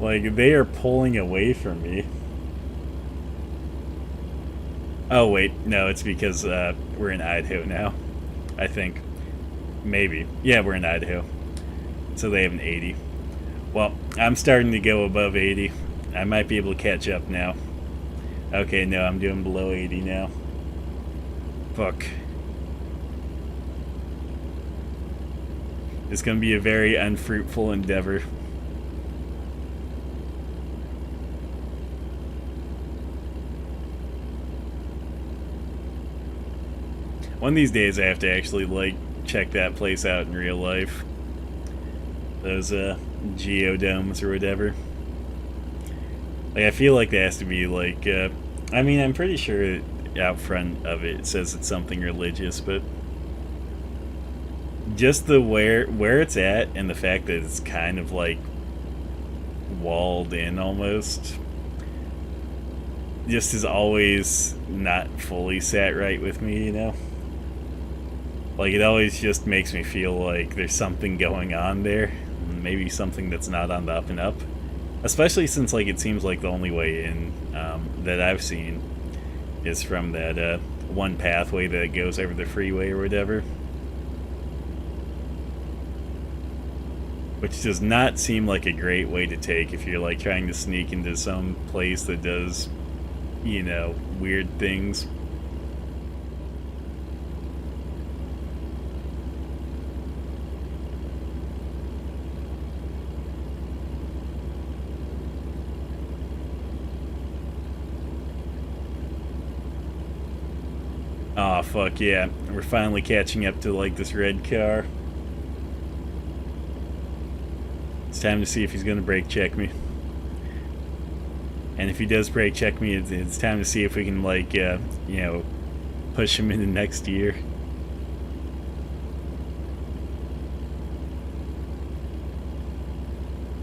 like, they are pulling away from me. Oh wait, no, it's because we're in Idaho now, I think. Maybe. Yeah, we're in Idaho. So they have an 80. Well, I'm starting to go above 80. I might be able to catch up now. Okay, no, I'm doing below 80 now. Fuck. It's going to be a very unfruitful endeavor. One of these days I have to actually, like, check that place out in real life. Those, geodomes or whatever. Like, I feel like there has to be, like, I mean, I'm pretty sure out front of it says it's something religious, but just the where it's at and the fact that it's kind of, like, walled in almost just is always not fully sat right with me, you know? Like, it always just makes me feel like there's something going on there. Maybe something that's not on the up and up. Especially since, like, it seems like the only way in that I've seen is from that one pathway that goes over the freeway or whatever. Which does not seem like a great way to take if you're, like, trying to sneak into some place that does, you know, weird things. Aw, oh, fuck yeah. We're finally catching up to, like, this red car. It's time to see if he's gonna brake check me. And if he does brake check me, it's time to see if we can, like, you know, push him into next year.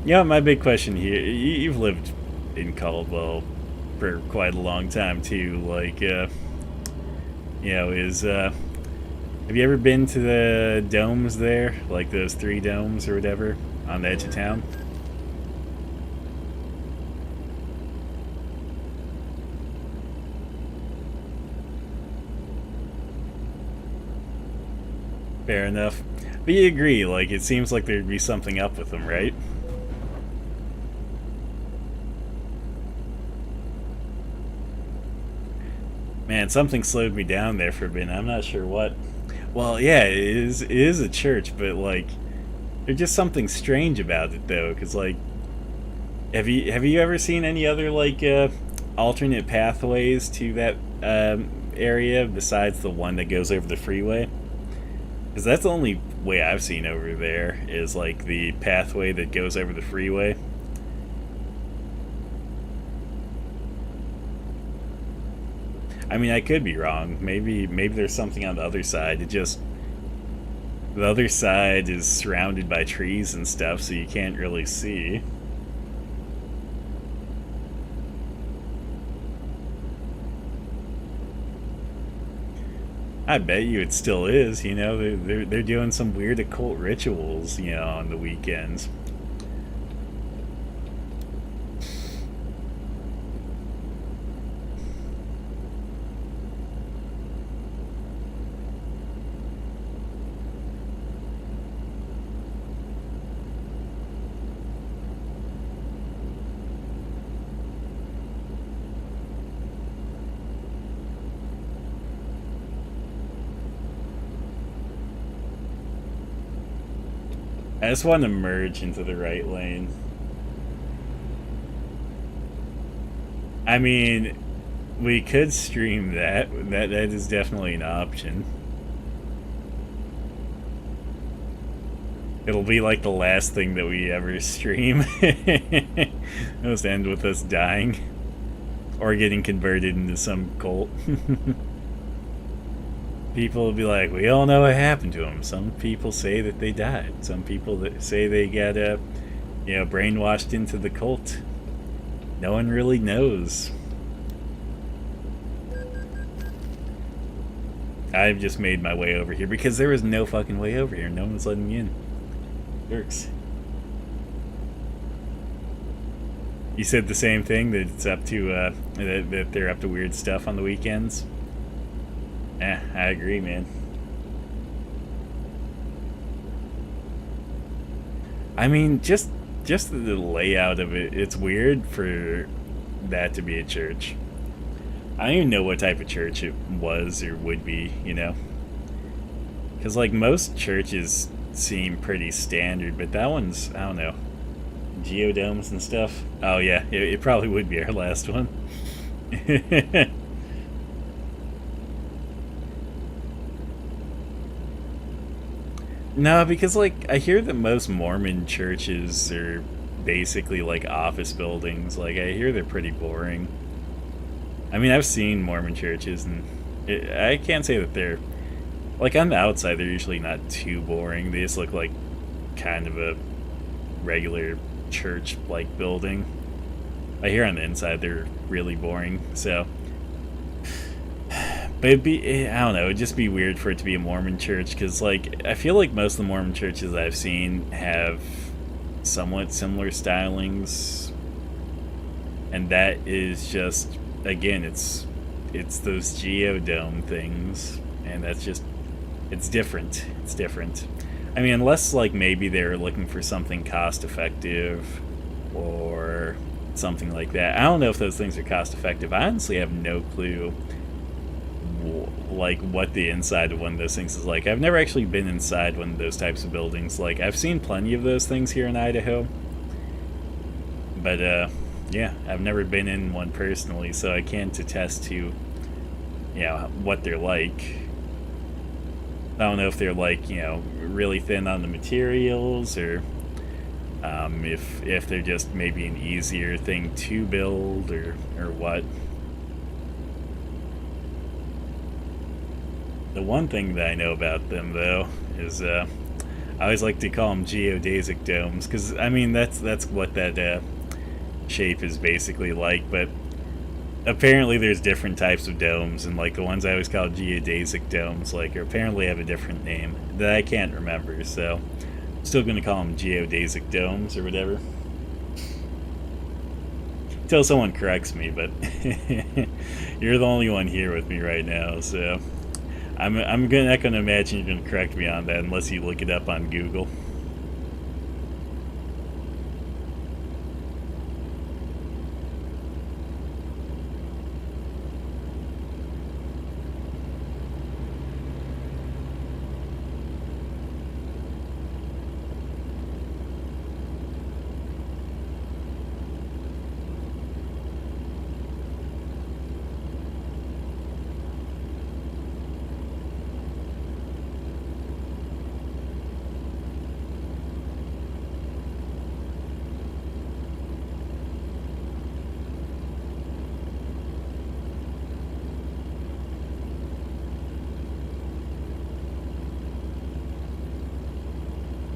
You know, my big question here, you've lived in Caldwell for quite a long time, too. Like, you know, have you ever been to the domes there? Like those 3 domes or whatever on the edge of town? Fair enough. But you agree, like, it seems like there'd be something up with them, right? Man, something slowed me down there for a bit. I'm not sure what. Well, yeah, it is a church, but, like, there's just something strange about it, though, because, like, have you ever seen any other, like, alternate pathways to that area besides the one that goes over the freeway? Because that's the only way I've seen over there is, like, the pathway that goes over the freeway. I mean, I could be wrong. Maybe there's something on the other side. It just... The other side is surrounded by trees and stuff, so you can't really see. I bet you it still is, you know? They're doing some weird occult rituals, you know, on the weekends. I just want to merge into the right lane. I mean, we could stream that. That is definitely an option. It'll be like the last thing that we ever stream. It'll just end with us dying. Or getting converted into some cult. people will be like, we all know what happened to them. Some people say that they died. Some people that say they got brainwashed into the cult. No one really knows. I've just made my way over here because there was no fucking way over here. No one's letting me in. Jerks. You said the same thing, that it's up to that they're up to weird stuff on the weekends. I agree, man. I mean, just the layout of it, it's weird for that to be a church. I don't even know what type of church it was or would be, you know? Because, like, most churches seem pretty standard, but that one's, I don't know, geodomes and stuff. Oh, yeah, it probably would be our last one. No, because, like, I hear that most Mormon churches are basically, like, office buildings. Like, I hear they're pretty boring. I mean, I've seen Mormon churches, and I can't say that they're... Like, on the outside, they're usually not too boring. They just look like kind of a regular church-like building. I hear on the inside they're really boring, so... But it'd be, I don't know, it'd just be weird for it to be a Mormon church, because, like, I feel like most of the Mormon churches I've seen have somewhat similar stylings, and that is just, again, it's those geodome things, and that's just, it's different. It's different. I mean, unless, like, maybe they're looking for something cost-effective, or something like that. I don't know if those things are cost-effective. I honestly have no clue like what the inside of one of those things is like. I've never actually been inside one of those types of buildings. Like, I've seen plenty of those things here in Idaho, but yeah, I've never been in one personally, so I can't attest to, you know, what they're like. I don't know if they're, like, you know, really thin on the materials, or if they're just maybe an easier thing to build, or what. The one thing that I know about them, though, is I always like to call them geodesic domes, because, I mean, that's what that shape is basically like, but apparently there's different types of domes, and, like, the ones I always call geodesic domes, like, apparently have a different name that I can't remember, so I'm still going to call them geodesic domes, or whatever. Until someone corrects me, but you're the only one here with me right now, so... I'm not going to imagine you're going to correct me on that unless you look it up on Google.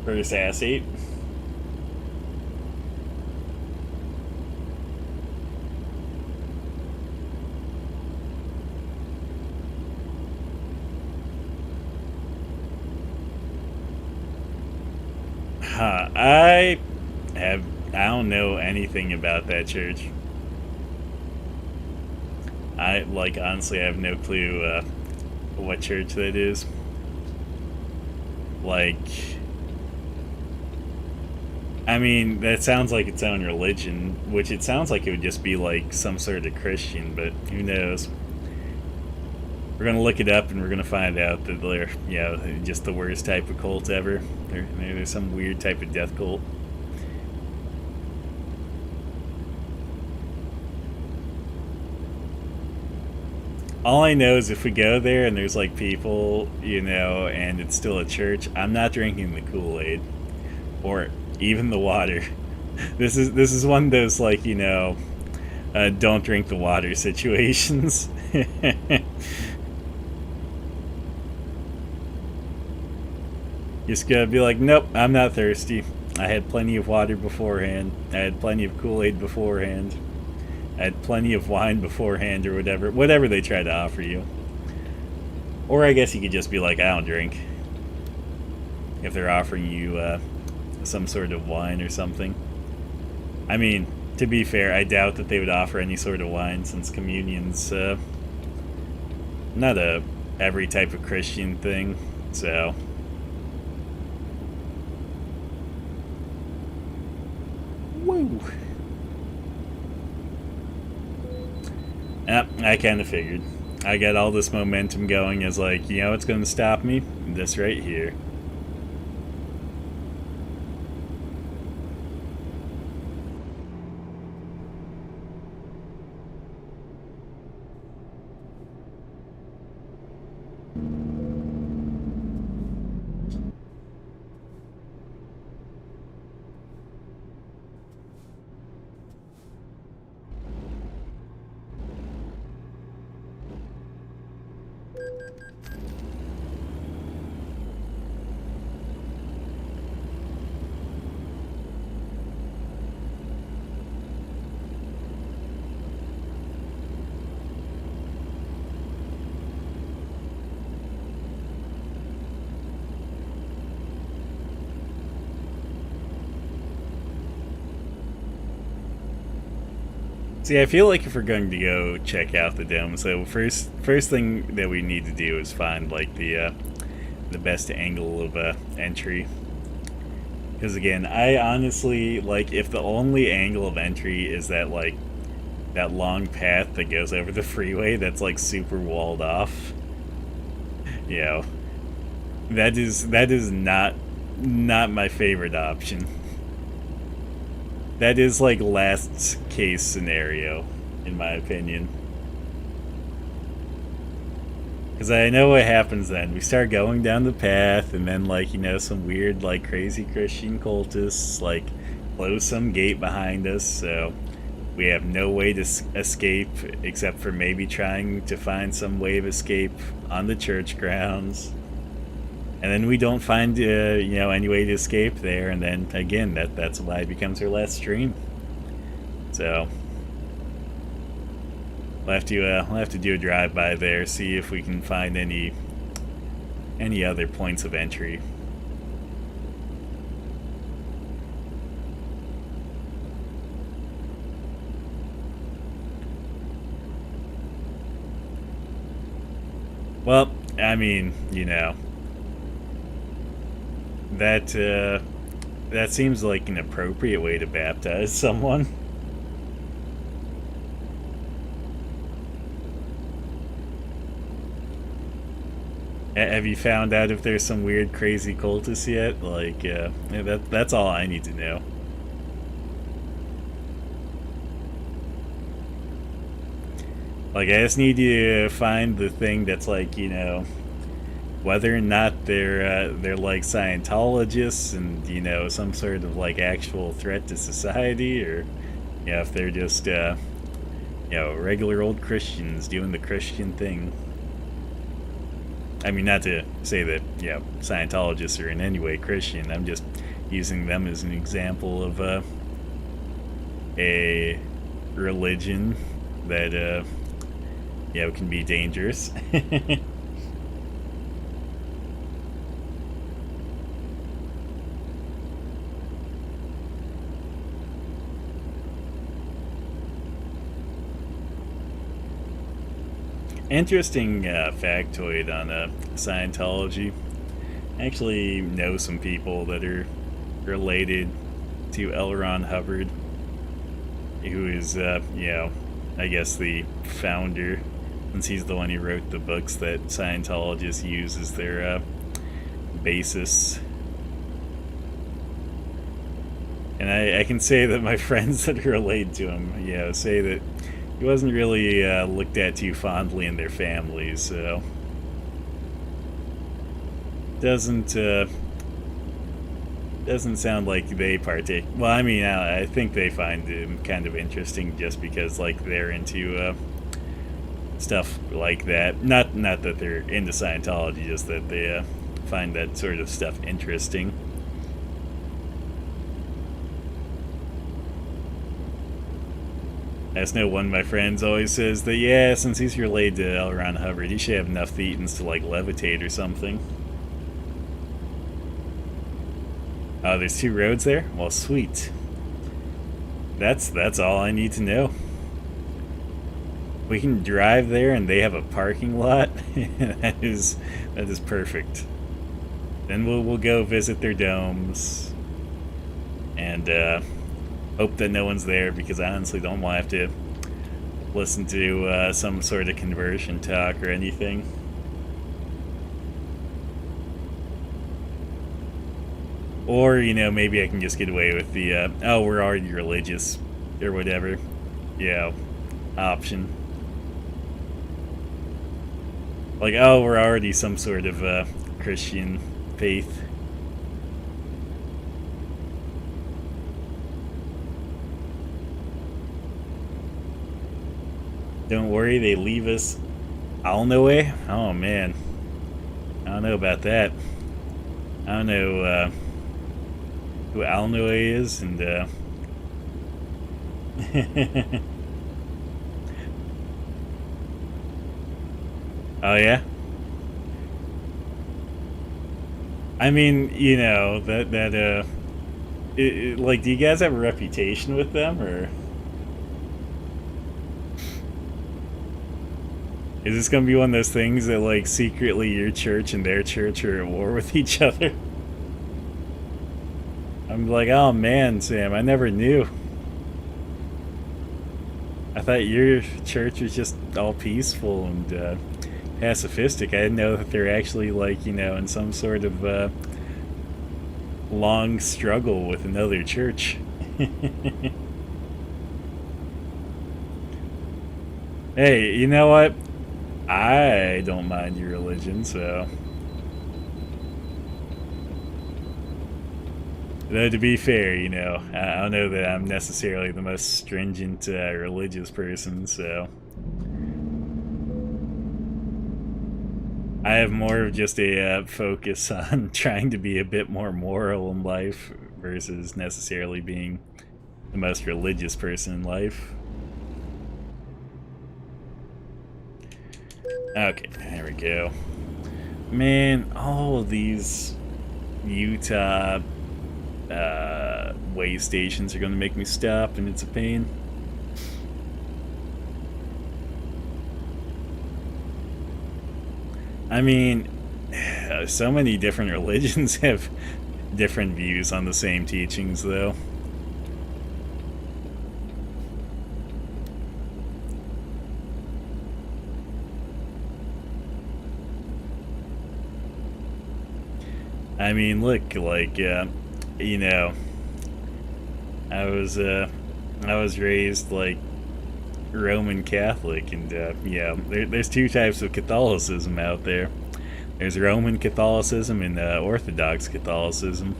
First ass 8. I don't know anything about that church. Honestly, I have no clue what church that is. Like, I mean, that sounds like its own religion, which it sounds like it would just be like some sort of Christian, but who knows? We're gonna look it up, and we're gonna find out that they're, you know, just the worst type of cult ever. There's some weird type of death cult. All I know is if we go there and there's, like, people, you know, and it's still a church, I'm not drinking the Kool-Aid or even the water. This is one of those, like, you know, don't drink the water situations. Just gotta be like, nope, I'm not thirsty. I had plenty of water beforehand. I had plenty of Kool-Aid beforehand. I had plenty of wine beforehand, or whatever they try to offer you. Or I guess you could just be like, I don't drink. If they're offering you some sort of wine or something. I mean, to be fair, I doubt that they would offer any sort of wine, since communion's not a every type of Christian thing, so. Woo! I kind of figured. I got all this momentum going as like, you know what's going to stop me? This right here. See, I feel like if we're going to go check out the dome, so first thing that we need to do is find like the best angle of entry. Because again, I honestly like if the only angle of entry is that like that long path that goes over the freeway that's like super walled off. You know, that is not my favorite option. That is like last case scenario, in my opinion. Because I know what happens then. We start going down the path, and then, like, you know, some weird, like, crazy Christian cultists, like, close some gate behind us, so we have no way to escape except for maybe trying to find some way of escape on the church grounds. And then we don't find, you know, any way to escape there, and then, again, that's why it becomes our last stream. So we'll have to do a drive-by there, see if we can find any other points of entry. Well, I mean, you know, that seems like an appropriate way to baptize someone. Have you found out if there's some weird, crazy cultists yet? Like, yeah, that's all I need to know. Like, I just need you to find the thing that's like, you know, whether or not they're like Scientologists and, you know, some sort of like actual threat to society, or, you know, if they're just you know, regular old Christians doing the Christian thing. I mean, not to say that, you know, Scientologists are in any way Christian. I'm just using them as an example of a religion that you know, can be dangerous. Interesting factoid on Scientology. I actually know some people that are related to L. Ron Hubbard, who is, you know, I guess the founder, since he's the one who wrote the books that Scientologists use as their basis. And I can say that my friends that are related to him, you know, say that he wasn't really looked at too fondly in their families, so doesn't sound like they partake. Well, I mean, I think they find him kind of interesting just because, like, they're into stuff like that. Not that they're into Scientology, just that they find that sort of stuff interesting. I just know one of my friends always says that, yeah, since he's related to L. Ron Hubbard, he should have enough thetans to, like, levitate or something. Oh, there's 2 roads there? Well, sweet. That's all I need to know. We can drive there and they have a parking lot. that is perfect. Then we'll go visit their domes and hope that no one's there, because I honestly don't want to have to listen to some sort of conversion talk or anything. Or, you know, maybe I can just get away with the, oh, we're already religious, or whatever, option. Like, oh, we're already some sort of Christian faith. Don't worry, they leave us Alnoe? Oh, man. I don't know about that. I don't know who Alnoe is, and oh, yeah? I mean, you know, like, do you guys have a reputation with them, or? Is this gonna be one of those things that, like, secretly your church and their church are at war with each other? I'm like, oh man, Sam, I never knew. I thought your church was just all peaceful and pacifistic. I didn't know that they're actually, like, you know, in some sort of long struggle with another church. Hey, you know what? I don't mind your religion, so. Though, to be fair, you know, I don't know that I'm necessarily the most stringent religious person, so. I have more of just a focus on trying to be a bit more moral in life versus necessarily being the most religious person in life. Okay, there we go. Man, all of these Utah way stations are going to make me stop, and it's a pain. I mean, so many different religions have different views on the same teachings, though. I mean, look, like, you know, I was raised, like, Roman Catholic, and, yeah, there's 2 types of Catholicism out there. There's Roman Catholicism and Orthodox Catholicism,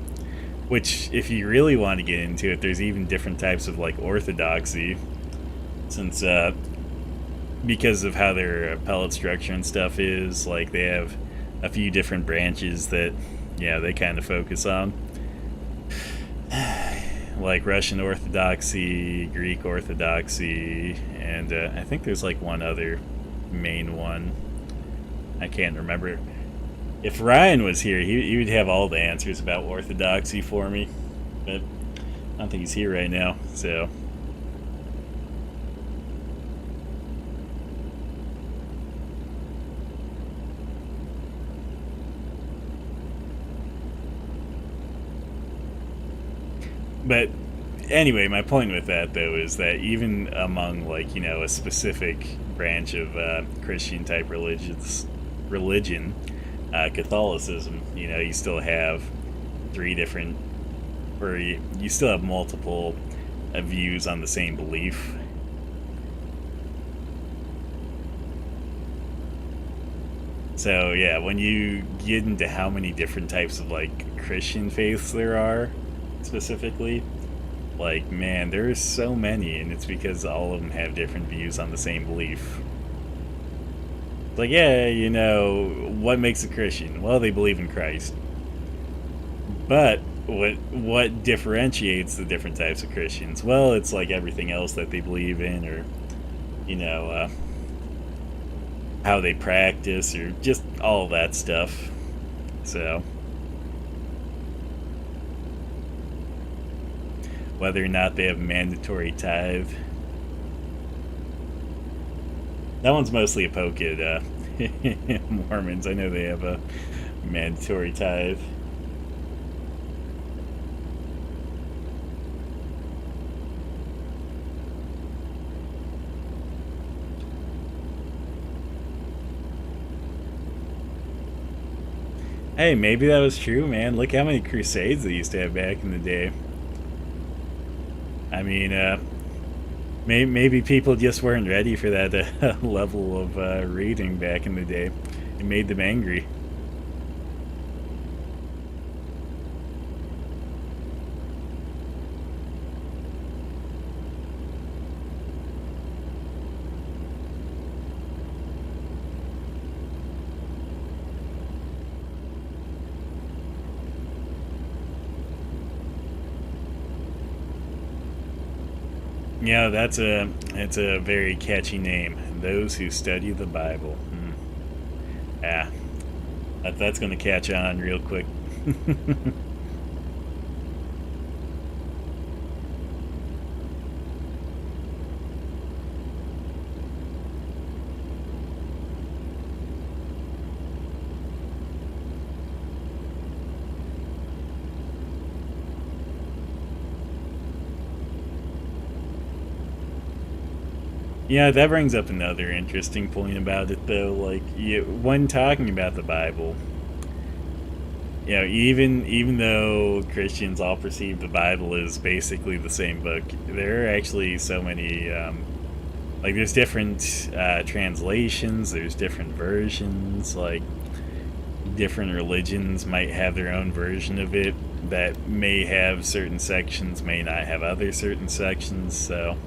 which, if you really want to get into it, there's even different types of, like, Orthodoxy, since, because of how their appellate structure and stuff is, like, they have a few different branches that, yeah, they kind of focus on. Like Russian Orthodoxy, Greek Orthodoxy, and I think there's like one other main one. I can't remember. If Ryan was here, he would have all the answers about Orthodoxy for me, but I don't think he's here right now, so. But anyway, my point with that, though, is that even among, like, you know, a specific branch of Christian type religion, Catholicism, you know, you still have 3 different, or you still have multiple views on the same belief. So yeah, when you get into how many different types of, like, Christian faiths there are, specifically, like, man, there's so many, and it's because all of them have different views on the same belief. It's like, yeah, you know, what makes a Christian? Well, they believe in Christ. But what differentiates the different types of Christians? Well, it's like everything else that they believe in, or you know, how they practice, or just all that stuff. So whether or not they have mandatory tithe, that one's mostly a poke at Mormons. I know they have a mandatory tithe. Hey, maybe that was true, man. Look how many crusades they used to have back in the day. I mean, maybe people just weren't ready for that level of reading back in the day. It made them angry. Yeah, it's a very catchy name. Those who study the Bible. Yeah, that's going to catch on real quick. Yeah, that brings up another interesting point about it, though. Like, when talking about the Bible, you know, even though Christians all perceive the Bible as basically the same book, there are actually so many. Like, there's different translations. There's different versions. Like, different religions might have their own version of it that may have certain sections, may not have other certain sections. So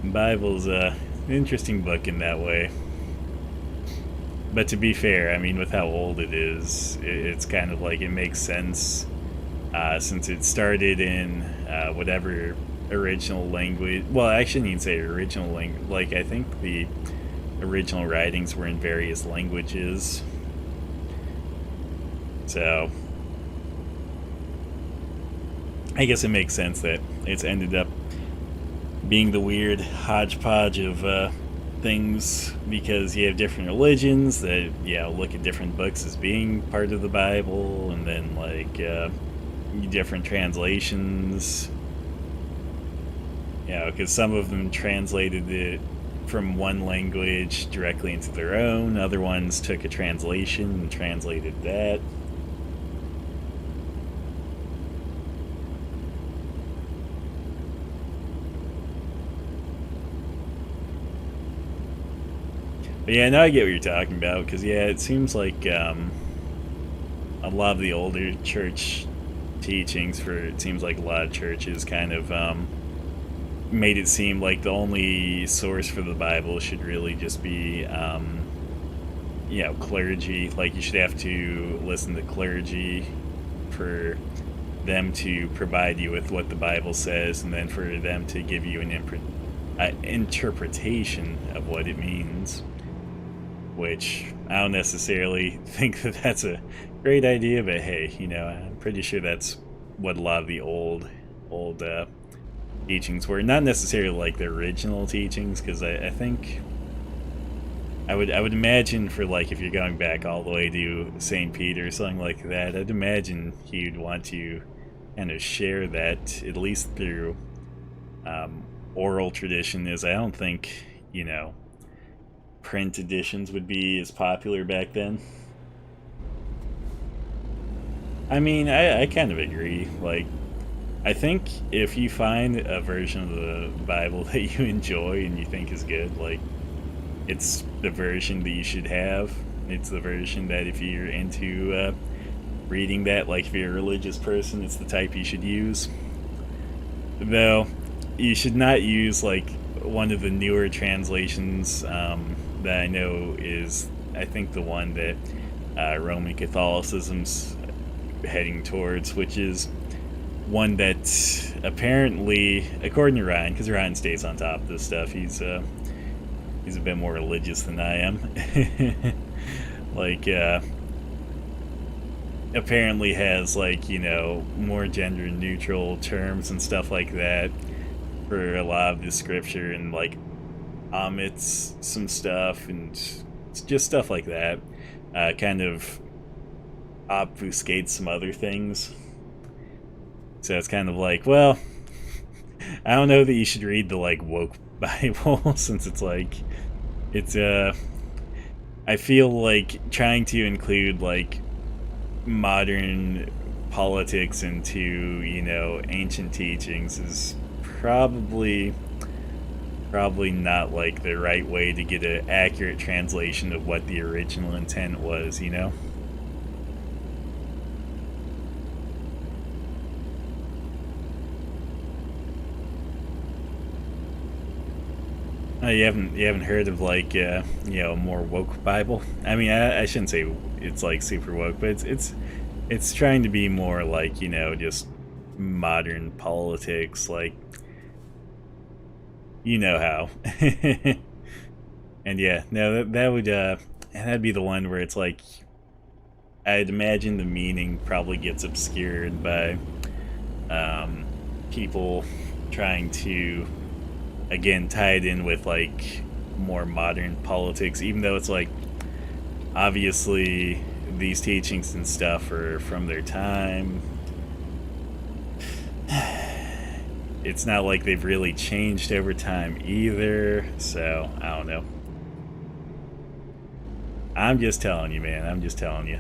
Bible's a interesting book in that way. But to be fair, I mean, with how old it is, it's kind of like it makes sense since it started in whatever original language. Well, I actually need to say original language. Like, I think the original writings were in various languages. So I guess it makes sense that it's ended up being the weird hodgepodge of things, because you have different religions that look at different books as being part of the Bible, and then like different translations. Because some of them translated it from one language directly into their own. Other ones took a translation and translated that. But yeah, now I get what you're talking about, because it seems like a lot of the older church teachings, it seems like a lot of churches kind of made it seem like the only source for the Bible should really just be clergy. Like, you should have to listen to clergy for them to provide you with what the Bible says, and then for them to give you an interpretation of what it means. Which I don't necessarily think that that's a great idea, but hey, I'm pretty sure that's what a lot of the old teachings were. Not necessarily like the original teachings, because I think I would imagine, for like, if you're going back all the way to St. Peter or something like that, I'd imagine he'd want to kind of share that, at least through oral tradition. Is I don't think print editions would be as popular back then. I mean, I kind of agree. Like, I think if you find a version of the Bible that you enjoy and you think is good, like, it's the version that you should have. It's the version that, if you're into reading that, like, if you're a religious person, it's the type you should use. Though, you should not use, like, one of the newer translations that I know is, I think, the one that Roman Catholicism's heading towards, which is one that apparently, according to Ryan, because Ryan stays on top of this stuff, he's a bit more religious than I am. Like, apparently has, like, more gender neutral terms and stuff like that for a lot of the scripture, and like omits some stuff and just stuff like that. Kind of obfuscates some other things. So it's kind of like, well, I don't know that you should read the like woke Bible since it's like, it's I feel like trying to include like modern politics into, ancient teachings is probably not like the right way to get an accurate translation of what the original intent was, You haven't heard of like a more woke Bible? I mean, I shouldn't say it's like super woke, but it's trying to be more like, just modern politics, like, how. And yeah, no, that would that'd be the one where it's like, I'd imagine the meaning probably gets obscured by people trying to, again, tie it in with like more modern politics, even though it's like, obviously these teachings and stuff are from their time. It's not like they've really changed over time either, so I don't know. I'm just telling you, man. I'm just telling you.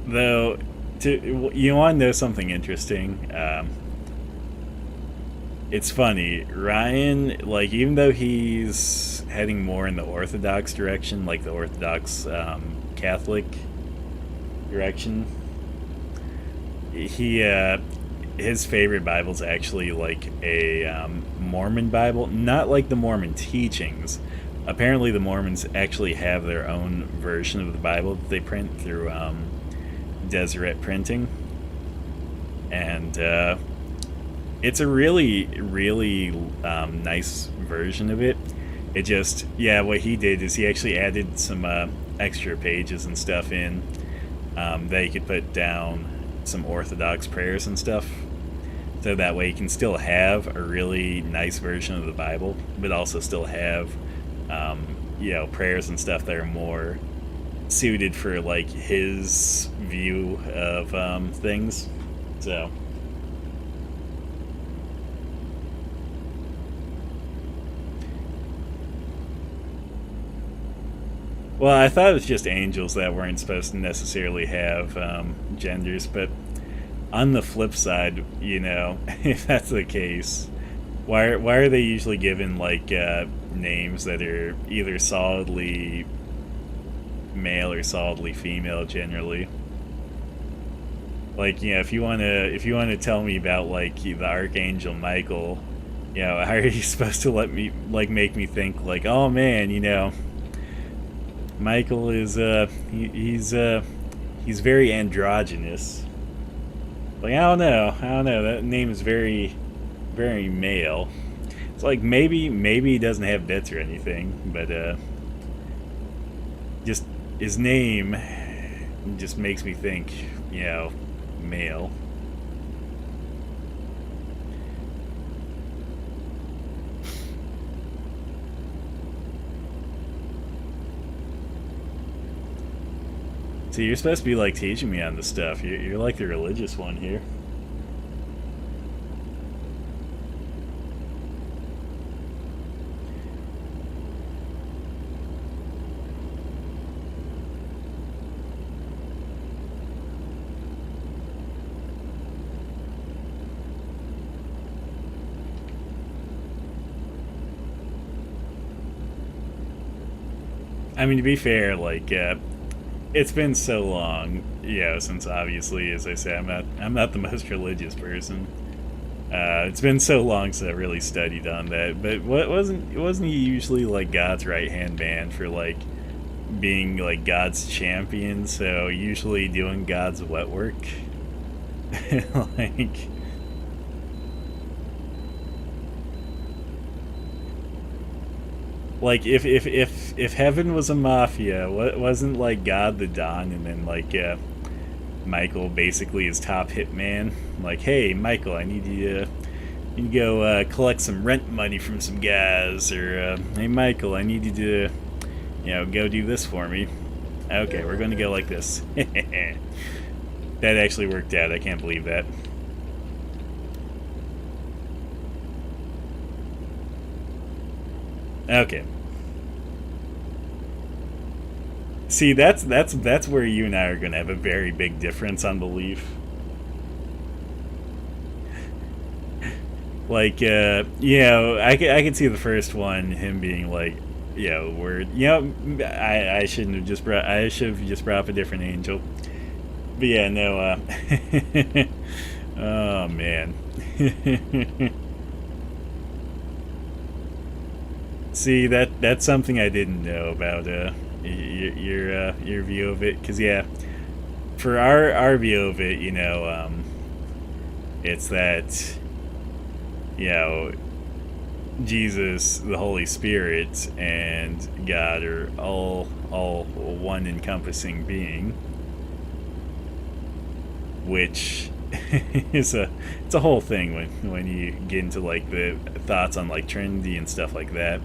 Though, you want to know something interesting? It's funny, Ryan, like, even though he's heading more in the Orthodox direction, like the Orthodox Catholic direction, he his favorite Bible is actually like a Mormon Bible, not like the Mormon teachings. Apparently, the Mormons actually have their own version of the Bible that they print through Deseret Printing, and it's a really, really nice version of it. It just, yeah, what he did is he actually added some extra pages and stuff in that you could put down some Orthodox prayers and stuff. So that way you can still have a really nice version of the Bible, but also still have, prayers and stuff that are more suited for, like, his view of things. So... Well, I thought it was just angels that weren't supposed to necessarily have genders, but on the flip side, if that's the case, why are they usually given like names that are either solidly male or solidly female generally? Like, if you wanna tell me about like the Archangel Michael, how are you supposed to make me think like, oh man, Michael is he's very androgynous. Like, I don't know. That name is very, very male. It's like maybe he doesn't have bits or anything, but just his name just makes me think, male. So you're supposed to be like teaching me on this stuff. You're like the religious one here. I mean, to be fair, like, it's been so long, since obviously, as I say, I'm not the most religious person. It's been so long since I really studied on that. But wasn't he usually like God's right hand man for like being like God's champion? So usually doing God's wet work, like. Like if heaven was a mafia, what wasn't like God the Don, and then like Michael basically his top hitman. Like, hey Michael, I need you to go collect some rent money from some guys, or hey Michael, I need you to go do this for me. Okay, we're gonna go like this. That actually worked out. I can't believe that. Okay. See, that's where you and I are gonna have a very big difference on belief. Like, I can see the first one, him being like, word. I shouldn't have just brought. I should have just brought up a different angel. But yeah, no. Oh man. See, that's something I didn't know about your view of it, because yeah, for our view of it, it's that Jesus, the Holy Spirit, and God are all one encompassing being, which is it's a whole thing when you get into like the thoughts on like Trinity and stuff like that.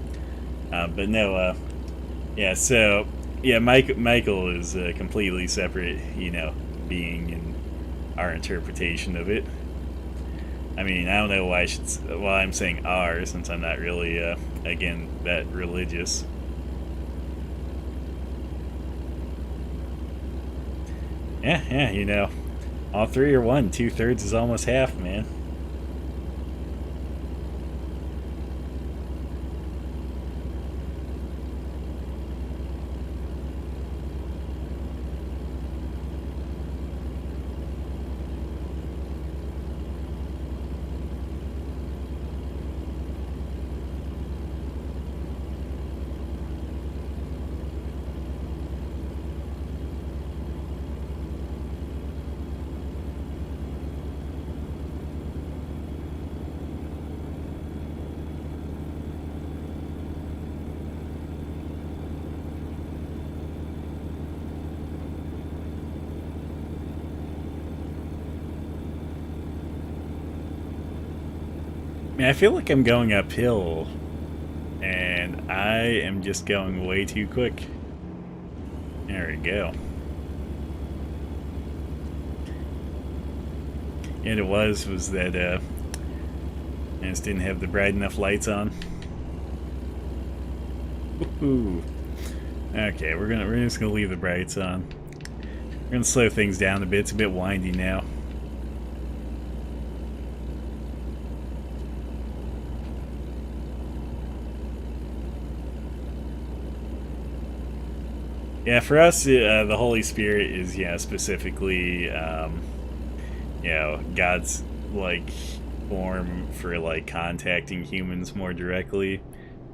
But no, yeah. So yeah, Michael is a completely separate, being in our interpretation of it. I mean, I don't know why I'm saying "our" since I'm not really, again, that religious. Yeah, all three are one. 2/3 is almost half, man. I mean, I feel like I'm going uphill, and I am just going way too quick. There we go. And it was that I just didn't have the bright enough lights on. Woohoo! Okay, we're just gonna leave the brights on. We're gonna slow things down a bit. It's a bit windy now. Yeah, for us, the Holy Spirit is specifically God's like form for like contacting humans more directly,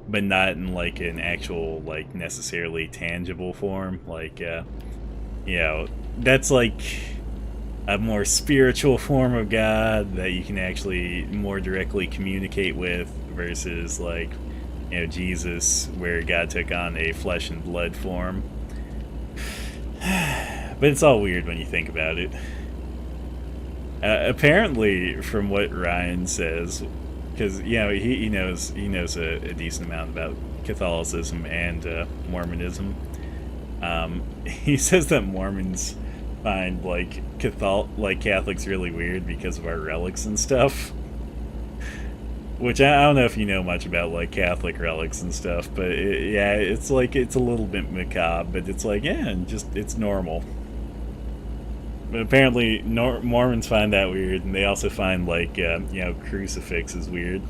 but not in like an actual like necessarily tangible form. Like that's like a more spiritual form of God that you can actually more directly communicate with, versus like Jesus, where God took on a flesh and blood form. But it's all weird when you think about it. Apparently, from what Ryan says, because he knows a decent amount about Catholicism and Mormonism. He says that Mormons find like Catholics really weird because of our relics and stuff. Which I don't know if you know much about like Catholic relics and stuff, but it's like it's a little bit macabre, but it's like it's normal. But apparently Mormons find that weird, and they also find like crucifixes weird.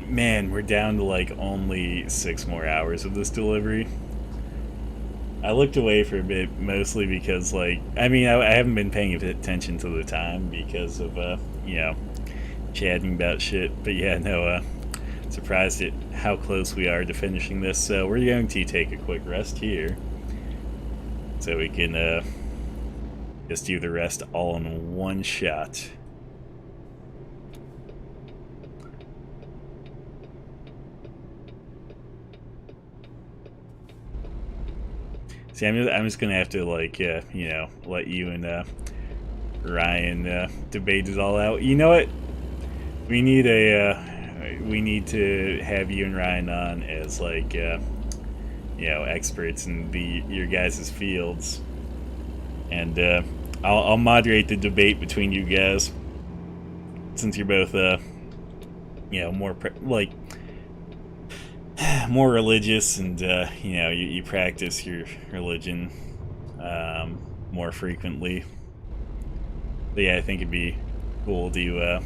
man, we're down to like only 6 more hours of this delivery. I looked away for a bit, mostly because, like, I mean, I haven't been paying attention to the time because of, you know, chatting about shit. But yeah, no, surprised at how close we are to finishing this. So we're going to take a quick rest here, so we can just do the rest all in one shot. See, I'm just gonna have to, like, you know, let you and Ryan debate it all out. You know what? We need we need to have you and Ryan on as, like, you know, experts in your guys' fields, and I'll moderate the debate between you guys, since you're both you know, more more religious, and you know, you practice your religion more frequently. But yeah, I think it'd be cool to you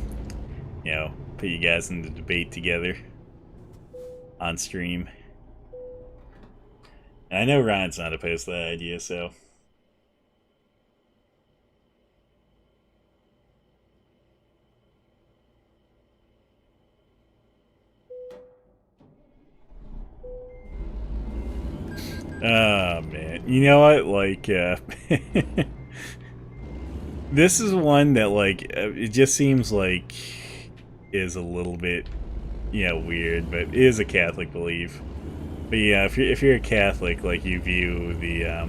know, put you guys in the debate together on stream. And I know Ryan's not opposed to that idea, so oh man, you know what, like, this is one that, like, it just seems like is a little bit, you know, weird, but it is a Catholic belief. But yeah, if you're a Catholic, like, you view the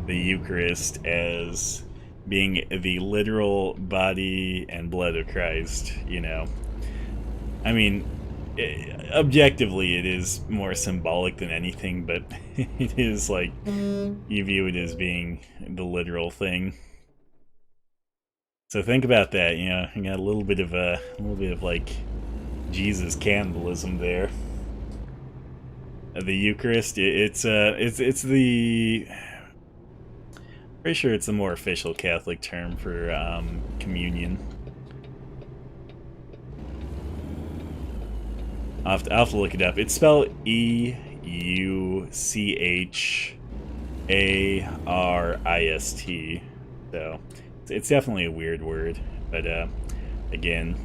Eucharist as being the literal body and blood of Christ, you know. I mean, objectively, it is more symbolic than anything, but it is like you view it as being the literal thing. So think about that. You know, you got a little bit of like Jesus cannibalism there. The Eucharist, it's the, pretty sure it's the more official Catholic term for communion. I'll have to look it up. It's spelled Eucharist, so it's definitely a weird word. But again,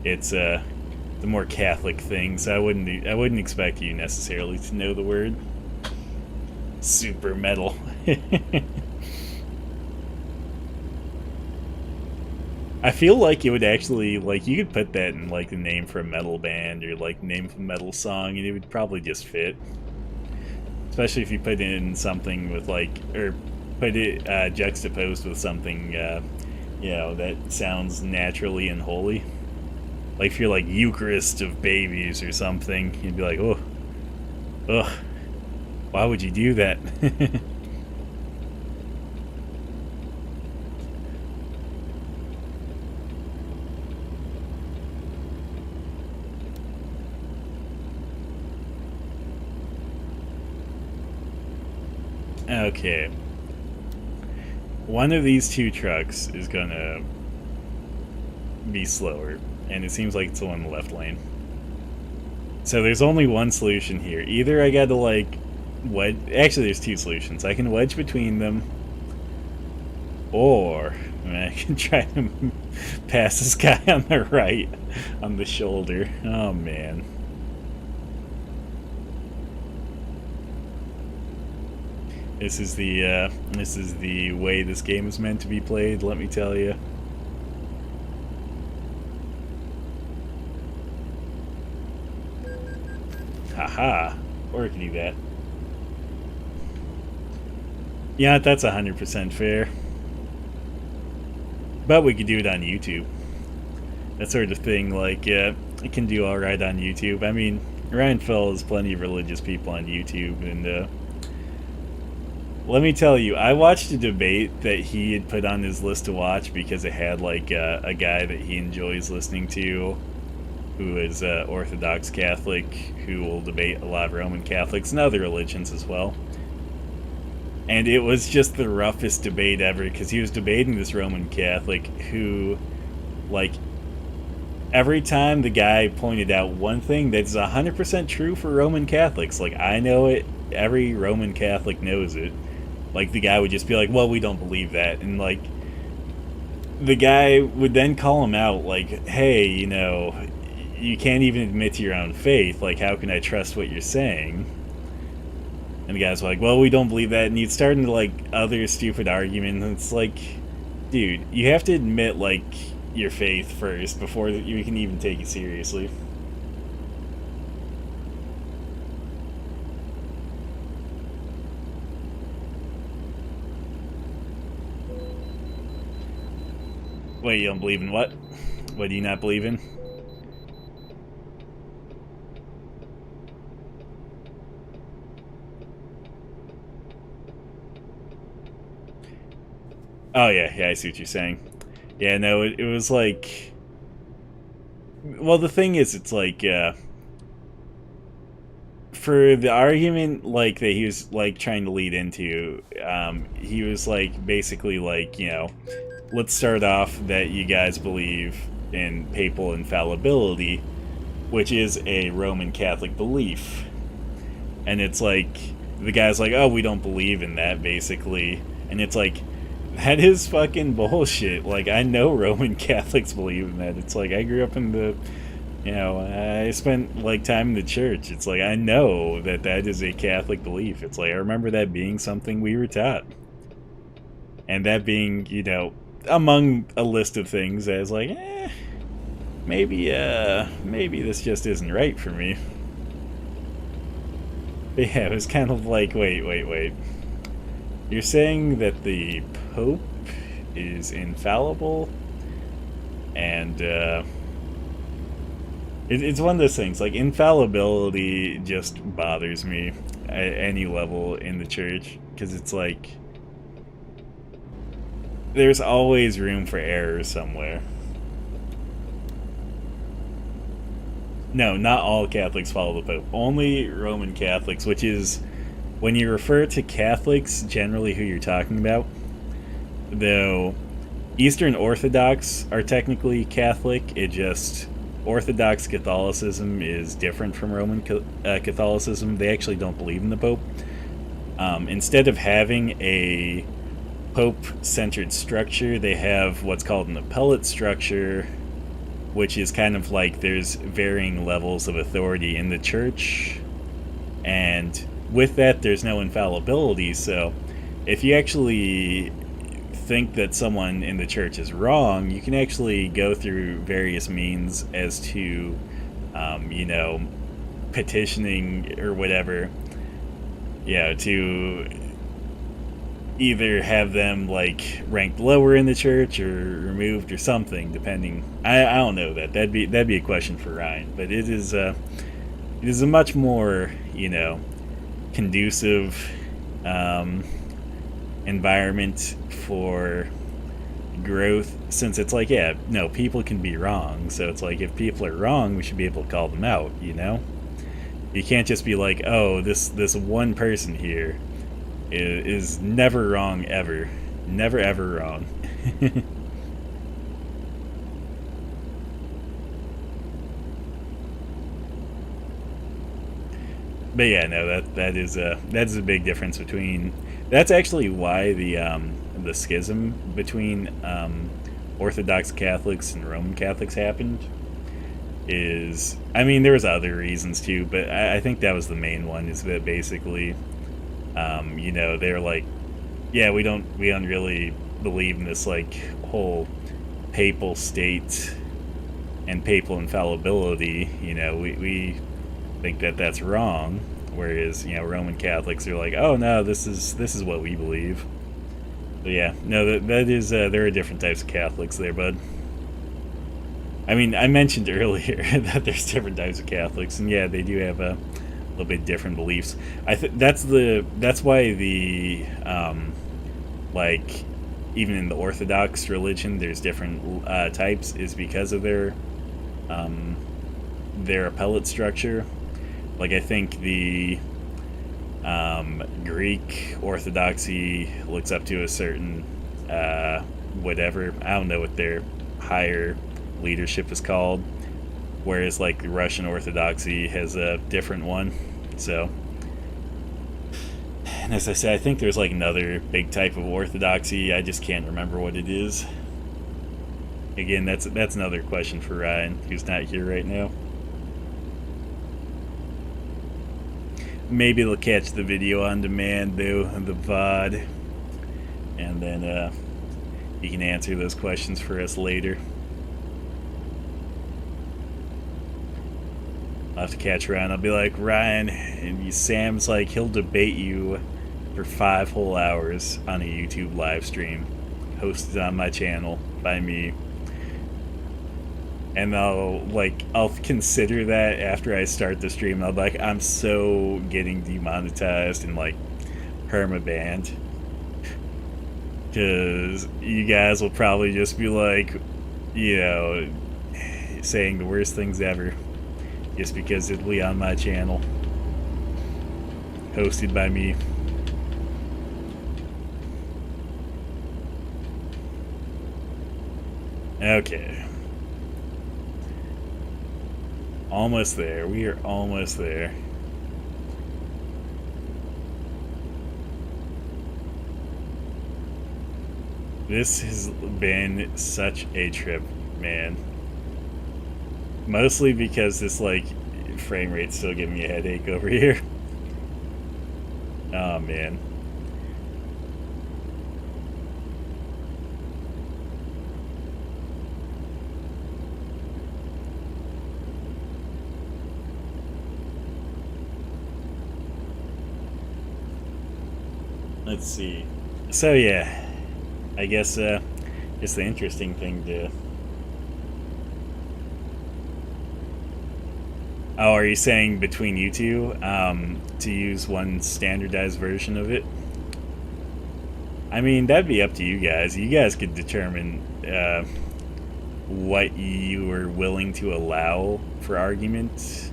it's the more Catholic thing, so I wouldn't expect you necessarily to know the word. Super metal. I feel like it would actually, like, you could put that in, like, the name for a metal band, or, like, name of a metal song, and it would probably just fit. Especially if you put it in something with, like, or put it juxtaposed with something, you know, that sounds naturally and holy. Like, if you're like Eucharist of babies or something, you'd be like, oh, ugh, why would you do that? Okay. One of these two trucks is gonna be slower, and it seems like it's the one in the left lane. So there's only one solution here. Either I gotta, like, wedge... Actually, there's two solutions. I can wedge between them, or I mean, I can try to pass this guy on the right, on the shoulder. Oh, man. This is the way this game is meant to be played, let me tell you. Haha, or I can do that. Yeah, that's 100% fair. But we could do it on YouTube. That sort of thing, like, it can do alright on YouTube. I mean, Ryan follows plenty of religious people on YouTube, and, let me tell you, I watched a debate that he had put on his list to watch because it had, like, a guy that he enjoys listening to who is Orthodox Catholic, who will debate a lot of Roman Catholics and other religions as well. And it was just the roughest debate ever, because he was debating this Roman Catholic who, like, every time the guy pointed out one thing that's 100% true for Roman Catholics, like I know it, every Roman Catholic knows it. Like the guy would just be like, "Well, we don't believe that," and like the guy would then call him out, like, "Hey, you know, you can't even admit to your own faith. Like, how can I trust what you're saying?" And the guy's like, "Well, we don't believe that," and he'd start into like other stupid arguments. And it's like, dude, you have to admit like your faith first before you can even take it seriously. Wait, you don't believe in what? What do you not believe in? Oh yeah, I see what you're saying. Yeah, no, it was like, well, the thing is, it's like, for the argument like that he was like trying to lead into, he was like basically like, you know, let's start off that you guys believe in papal infallibility, which is a Roman Catholic belief. And it's like, the guy's like, "Oh, we don't believe in that," basically. And it's like, that is fucking bullshit. Like, I know Roman Catholics believe in that. It's like, I grew up in the, you know, I spent like time in the church. It's like, I know that that is a Catholic belief. It's like, I remember that being something we were taught. And that being, you know, among a list of things as like, maybe this just isn't right for me. But yeah, it was kind of like, wait. You're saying that the Pope is infallible? And, it's one of those things, like, infallibility just bothers me at any level in the church, because it's like, there's always room for error somewhere. No, not all Catholics follow the Pope. Only Roman Catholics, which is, when you refer to Catholics, generally who you're talking about, though Eastern Orthodox are technically Catholic, it just, Orthodox Catholicism is different from Roman Catholicism. They actually don't believe in the Pope. Instead of having a Pope-centered structure, they have what's called an appellate structure, which is kind of like there's varying levels of authority in the church, and with that there's no infallibility. So if you actually think that someone in the church is wrong, you can actually go through various means as to, you know, petitioning or whatever, yeah, to either have them like ranked lower in the church or removed or something, depending. I don't know that. That'd be a question for Ryan. But it is a much more, you know, conducive environment for growth, since it's like, yeah, no, people can be wrong. So it's like, if people are wrong, we should be able to call them out, you know? You can't just be like, oh, this one person here is never wrong ever. Never ever wrong. But yeah, no, that's a big difference between. That's actually why the schism between Orthodox Catholics and Roman Catholics happened. Is, I mean, there was other reasons too, but I think that was the main one. Is that basically, you know, they're like, yeah, we don't really believe in this like whole papal state and papal infallibility. You know, we think that that's wrong. Whereas, you know, Roman Catholics are like, oh no, this is what we believe. But yeah, no, that is there are different types of Catholics there, bud. I mean, I mentioned earlier that there's different types of Catholics, and yeah, they do have a little bit different beliefs. I think that's why the like, even in the Orthodox religion, there's different types, is because of their appellate structure. Like, I think the Greek Orthodoxy looks up to a certain whatever. I don't know what their higher leadership is called. whereas like the Russian Orthodoxy has a different one. So, and as I said, I think there's like another big type of Orthodoxy. I just can't remember what it is. Again, that's another question for Ryan, who's not here right now. Maybe they'll catch the video on demand though, the VOD, and then he can answer those questions for us later. I'll have to catch Ryan. I'll be like, Ryan, and Sam's like, he'll debate you for 5 whole hours on a YouTube live stream hosted on my channel by me. And I'll consider that after I start the stream. I'll be like, I'm so getting demonetized and like permabanned, because you guys will probably just be like, you know, saying the worst things ever just because it'll be on my channel hosted by me. Okay. Almost there. We are almost there. This has been such a trip, man. Mostly because this, like, frame rate's still giving me a headache over here. Oh, man. Let's see. So yeah, I guess it's the interesting thing to. Oh, are you saying between you two to use one standardized version of it? I mean, that'd be up to you guys. You guys could determine what you are willing to allow for argument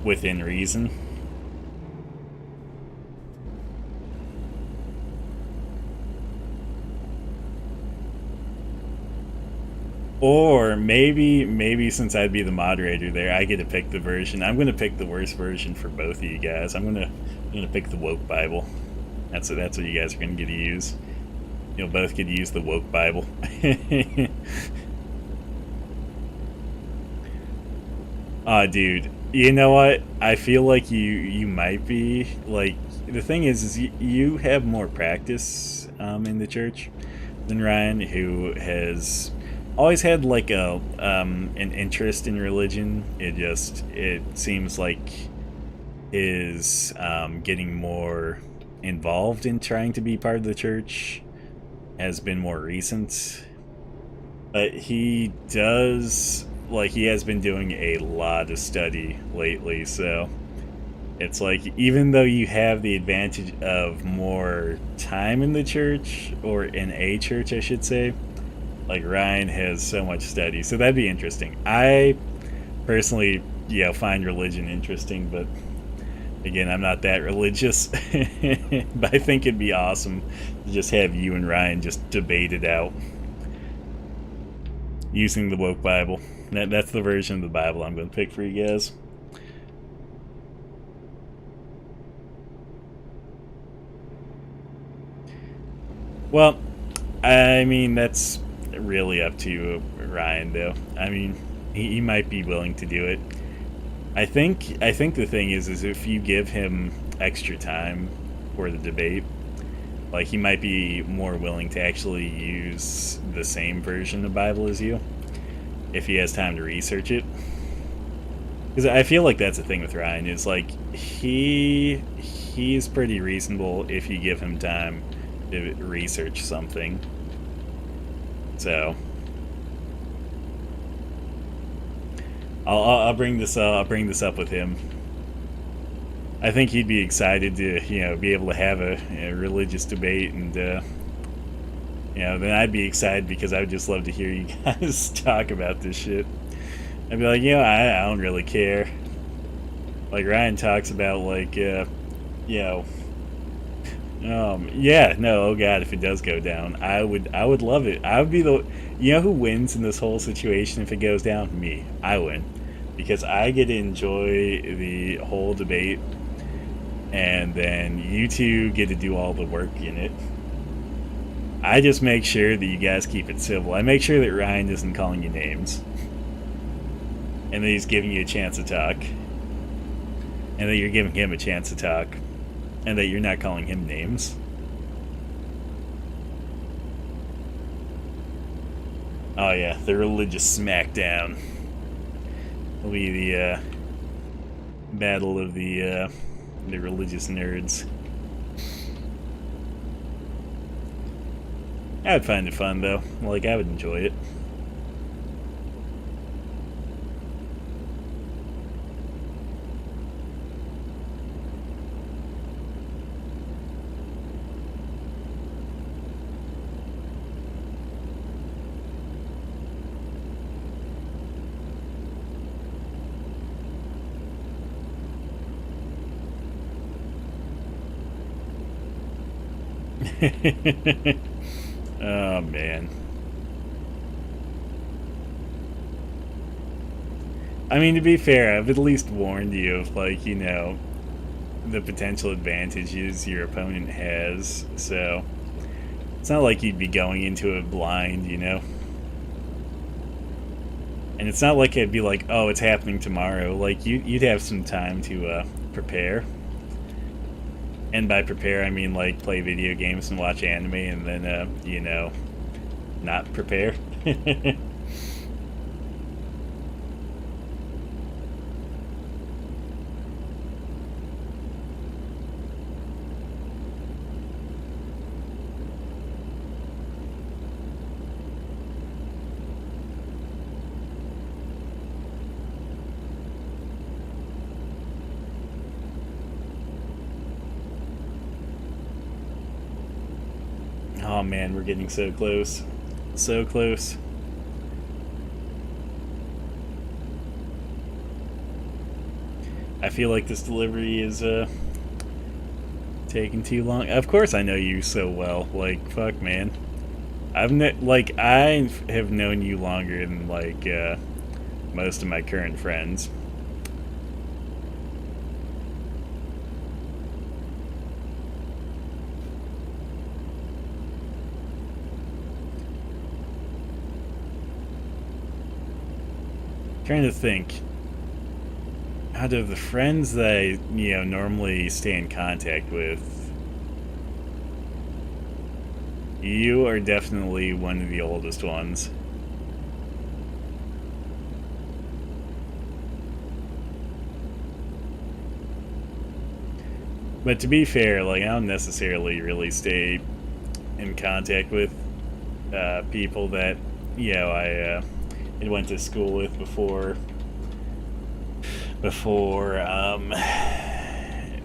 within reason. Or maybe since I'd be the moderator there, I get to pick the version. I'm gonna pick the worst version for both of you guys. I'm gonna pick the woke Bible. That's what you guys are gonna get to use. You'll both get to use the woke Bible. Aw, dude. You know what? I feel like you might be like, the thing is you have more practice in the church than Ryan, who has always had like an interest in religion. It seems like is getting more involved in trying to be part of the church has been more recent. But he has been doing a lot of study lately, so it's like, even though you have the advantage of more time in the church, or in a church I should say, like Ryan has so much study, so that'd be interesting. I personally, find religion interesting, but again, I'm not that religious. But I think it'd be awesome to just have you and Ryan just debate it out using the woke Bible. That's the version of the Bible I'm going to pick for you guys. Well, I mean, that's really up to Ryan, though. I mean, he might be willing to do it. I think the thing is if you give him extra time for the debate, like, he might be more willing to actually use the same version of Bible as you if he has time to research it. Because I feel like that's the thing with Ryan, is like, he's pretty reasonable if you give him time to research something. So I'll bring this up with him. I think he'd be excited to be able to have a religious debate, and then I'd be excited because I would just love to hear you guys talk about this shit. I'd be like, I don't really care. Like, Ryan talks about, like, Yeah, no, oh god, if it does go down, I would love it. I would be the, you know who wins in this whole situation if it goes down? Me. I win. Because I get to enjoy the whole debate, and then you two get to do all the work in it. I just make sure that you guys keep it civil. I make sure that Ryan isn't calling you names. And that he's giving you a chance to talk. And that you're giving him a chance to talk. And that you're not calling him names. Oh yeah, the religious smackdown. Will be the battle of the religious nerds. I would find it fun though. Like, I would enjoy it. Oh man. I mean, to be fair, I've at least warned you of, like, you know, the potential advantages your opponent has, so it's not like you'd be going into it blind, you know? And it's not like it'd be like, oh, it's happening tomorrow. Like, you'd have some time to prepare. And by prepare, I mean, like, play video games and watch anime and then, you know, not prepare. Oh man, we're getting so close. So close. I feel like this delivery is taking too long. Of course I know you so well. Like, fuck man. I have known you longer than like most of my current friends. Trying to think. Out of the friends that I, you know, normally stay in contact with, you are definitely one of the oldest ones. But to be fair, like, I don't necessarily really stay in contact with people that, you know, I went to school with before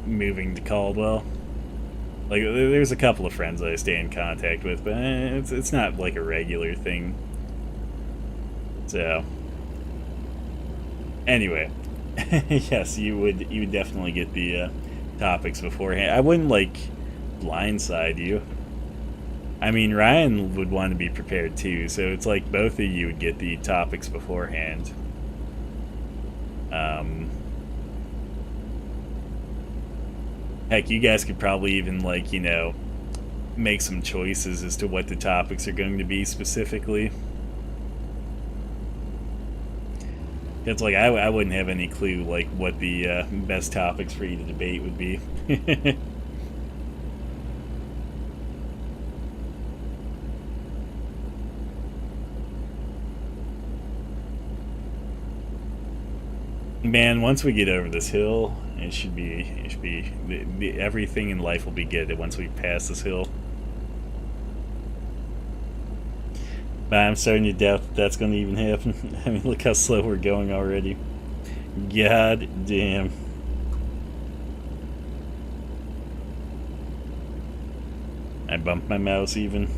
moving to Caldwell. Like, there's a couple of friends that I stay in contact with, but it's not like a regular thing. So, anyway, yes, you would definitely get the topics beforehand. I wouldn't like blindside you. I mean, Ryan would want to be prepared too, so it's like both of you would get the topics beforehand. Heck, you guys could probably even, like, you know, make some choices as to what the topics are going to be specifically. It's like, I wouldn't have any clue, like, what the best topics for you to debate would be. Man, once we get over this hill, it should be everything in life will be good once we pass this hill. But I'm starting to doubt that that's going to even happen. I mean, look how slow we're going already. God damn. I bumped my mouse even.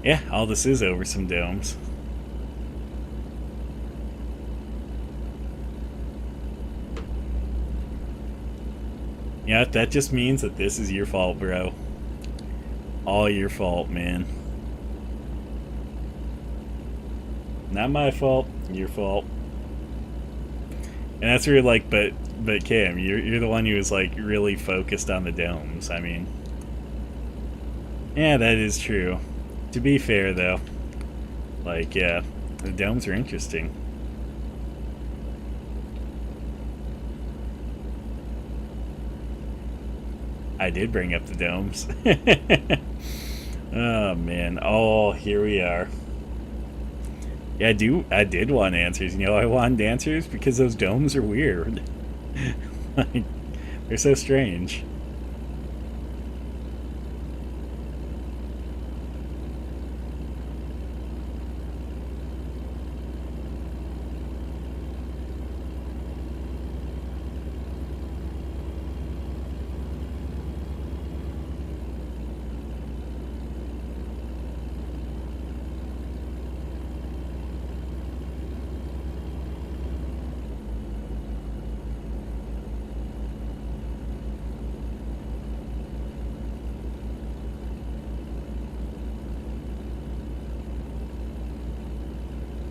Yeah, all this is over some domes. Yeah, that just means that this is your fault, bro. All your fault, man. Not my fault, your fault. And that's where you're like, but Cam, you're the one who was like really focused on the domes. I mean, yeah, that is true. To be fair, though, like, yeah, the domes are interesting. I did bring up the domes. Oh man. Oh, here we are. Yeah, I did want answers. You know, I wanted answers because those domes are weird. Like, they're so strange.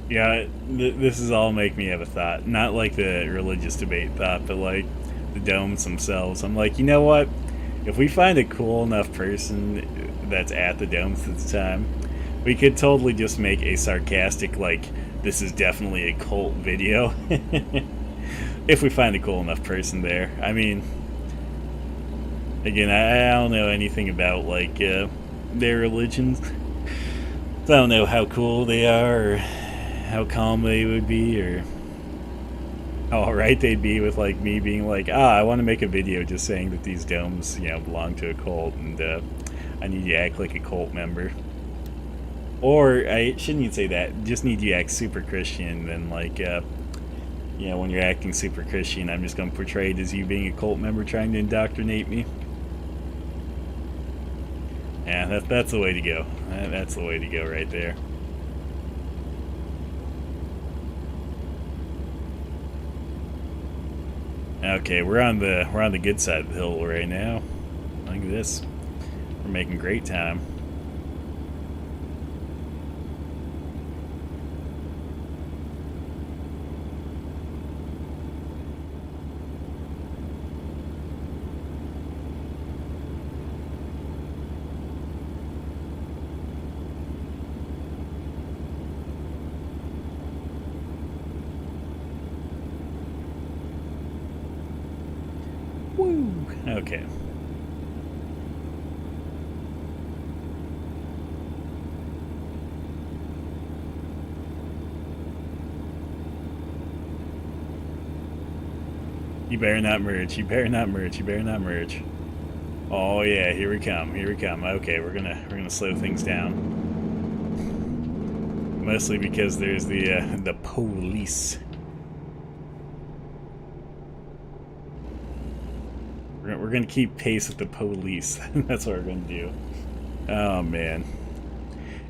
Yeah, this is all make me have a thought. Not like the religious debate thought, but like the domes themselves. I'm like, you know what? If we find a cool enough person that's at the domes at the time, we could totally just make a sarcastic, like, this is definitely a cult video. If we find a cool enough person there. I mean, again, I don't know anything about, like, their religions. I don't know how cool they are, or how calm they would be, or how alright they'd be with like me being like, I want to make a video just saying that these domes, you know, belong to a cult, and I need you to act like a cult member. Or I shouldn't even say that. Just need you to act super Christian, and like, you know, when you're acting super Christian, I'm just gonna portray it as you being a cult member trying to indoctrinate me. Yeah, that's the way to go. That's the way to go right there. Okay, we're on the good side of the hill right now. Look at this. We're making great time. Woo! Okay. You better not merge. You better not merge. You better not merge. Oh yeah, here we come. Here we come. Okay, we're gonna slow things down. Mostly because there's the police. We're gonna keep pace with the police. That's what we're gonna do. Oh man.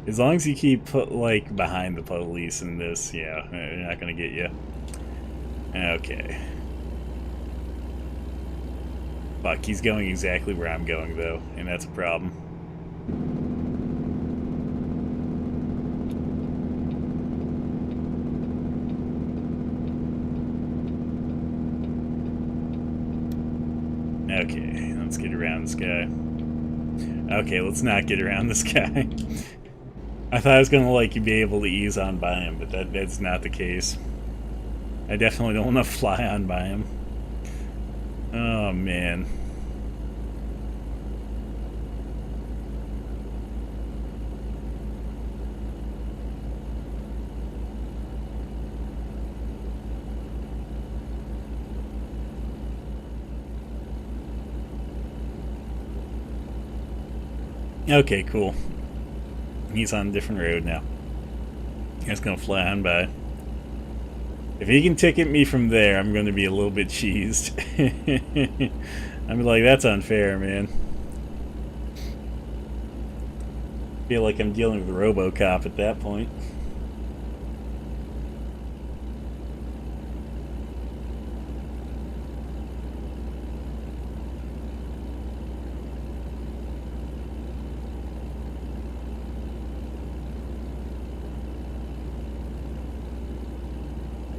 As long as you keep like behind the police in this, yeah, they're not gonna get you. Okay. Fuck, he's going exactly where I'm going though, and that's a problem. Okay, let's get around this guy. Okay, let's not get around this guy. I thought I was gonna like be able to ease on by him, but that's not the case. I definitely don't want to fly on by him. Oh man. Okay, cool. He's on a different road now. He's gonna fly on by. If he can ticket me from there, I'm gonna be a little bit cheesed. I'm like, that's unfair, man. Feel like I'm dealing with RoboCop at that point.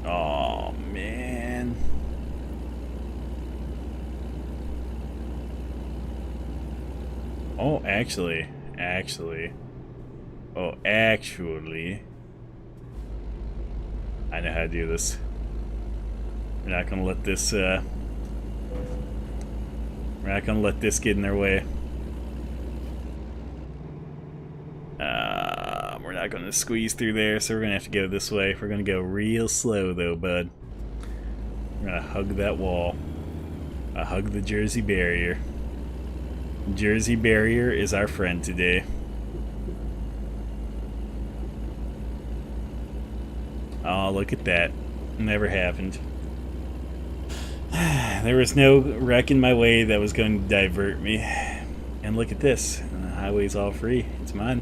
Oh man. Oh, actually. Oh, actually. I know how to do this. We're not gonna let this, we're not gonna let this get in their way. We're not gonna squeeze through there, so we're gonna have to go this way. We're gonna go real slow though, bud. We're gonna hug that wall. Hug the Jersey barrier. Jersey barrier is our friend today. Oh, look at that. Never happened. There was no wreck in my way that was going to divert me. And look at this. The highway's all free. It's mine.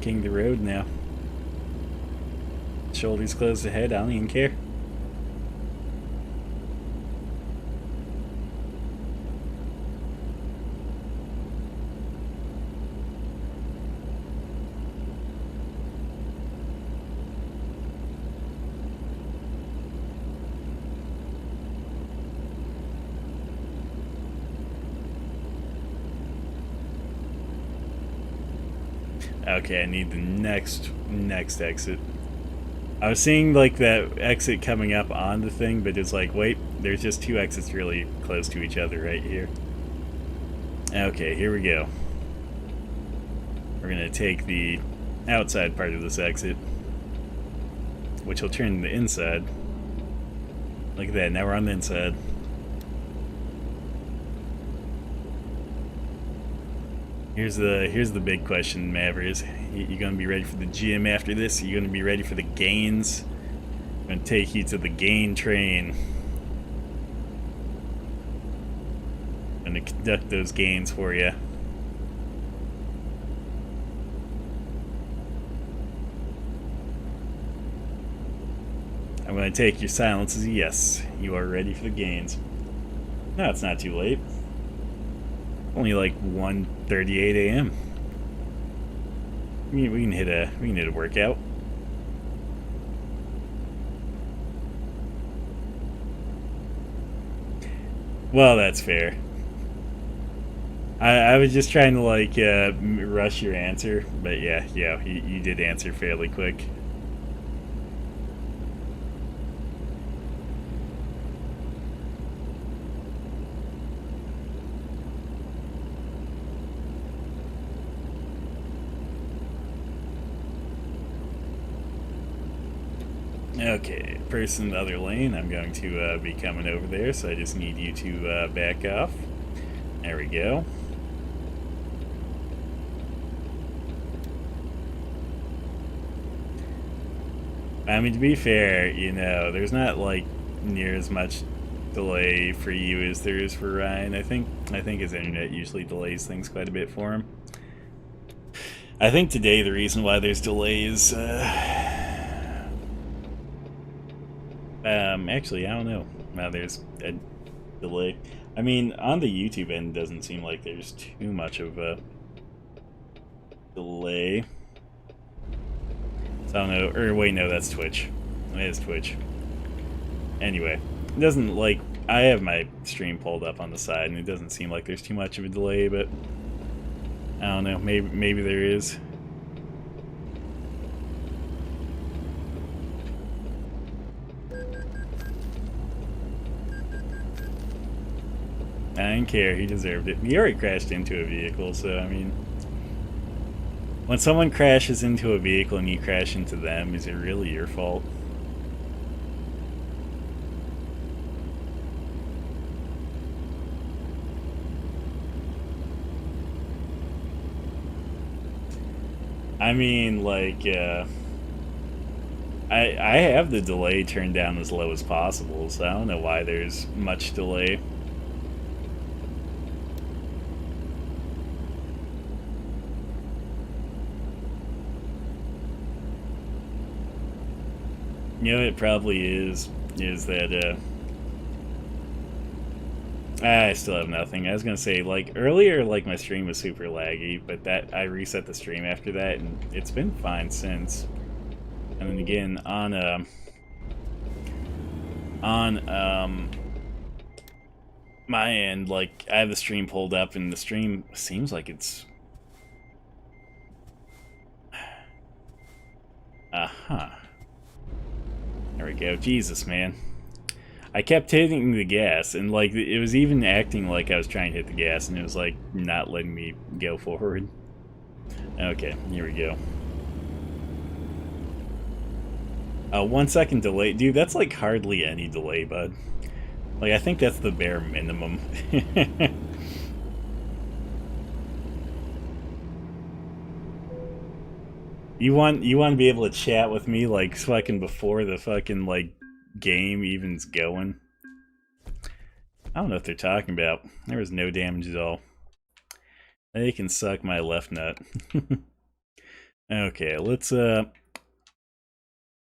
King of the road now. Shoulders closed ahead. I don't even care. Okay, I need the next exit. I was seeing like that exit coming up on the thing, but it's like, wait, there's just two exits really close to each other right here. Okay, here we go. We're gonna take the outside part of this exit, which will turn the inside. Look at that, now we're on the inside. Here's the big question, Mavericks. You gonna be ready for the gym after this? You gonna be ready for the gains? I'm gonna take you to the gain train. I'm gonna conduct those gains for you. I'm gonna take your silence as a yes. You are ready for the gains. No, it's not too late. Only like 1:38 a.m. We can hit a workout. Well, that's fair. I was just trying to like rush your answer, but yeah, you did answer fairly quick. Okay, person in the other lane, I'm going to be coming over there, so I just need you to back off. There we go. I mean, to be fair, you know, there's not like near as much delay for you as there is for Ryan. I think his internet usually delays things quite a bit for him. I think today the reason why there's delays actually, I don't know. Now there's a delay. I mean, on the YouTube end, it doesn't seem like there's too much of a delay. So I don't know. Or wait, no, that's Twitch. It is Twitch. Anyway, it doesn't like. I have my stream pulled up on the side, and it doesn't seem like there's too much of a delay, but I don't know. Maybe there is. I didn't care, he deserved it. He already crashed into a vehicle, so I mean... When someone crashes into a vehicle and you crash into them, is it really your fault? I mean, like, I have the delay turned down as low as possible, so I don't know why there's much delay. You know, it probably is that I still have nothing. I was gonna say, like, earlier, like, my stream was super laggy, but that I reset the stream after that, and it's been fine since. And then again, on my end, like, I have the stream pulled up, and the stream seems like it's... Uh-huh. There we go. Jesus, man. I kept hitting the gas, and, like, it was even acting like I was trying to hit the gas, and it was, like, not letting me go forward. Okay, here we go. 1 second delay. Dude, that's, like, hardly any delay, bud. Like, I think that's the bare minimum. You want to be able to chat with me, like, fucking before the fucking, like, game even's going? I don't know what they're talking about. There was no damage at all. They can suck my left nut. Okay, let's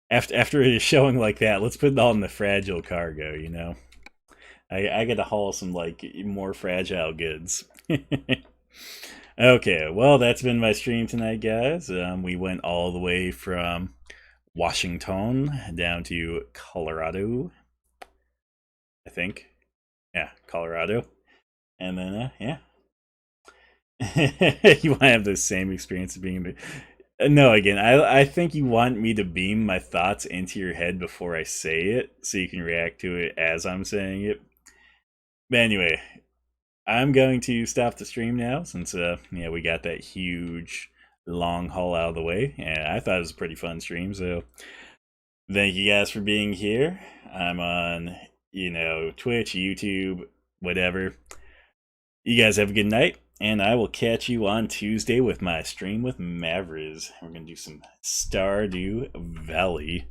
after showing like that, let's put it all in the fragile cargo, you know? I gotta haul some, like, more fragile goods. Okay, well, that's been my stream tonight, guys. We went all the way from Washington down to Colorado, I think. Yeah, Colorado. And then, yeah. You want to have the same experience of being... No, again, I think you want me to beam my thoughts into your head before I say it, so you can react to it as I'm saying it. But anyway, I'm going to stop the stream now, since yeah, we got that huge long haul out of the way, and I thought it was a pretty fun stream. So thank you guys for being here. I'm on, you know, Twitch, YouTube, whatever. You guys have a good night, and I will catch you on Tuesday with my stream with Mavriz. We're gonna do some Stardew Valley.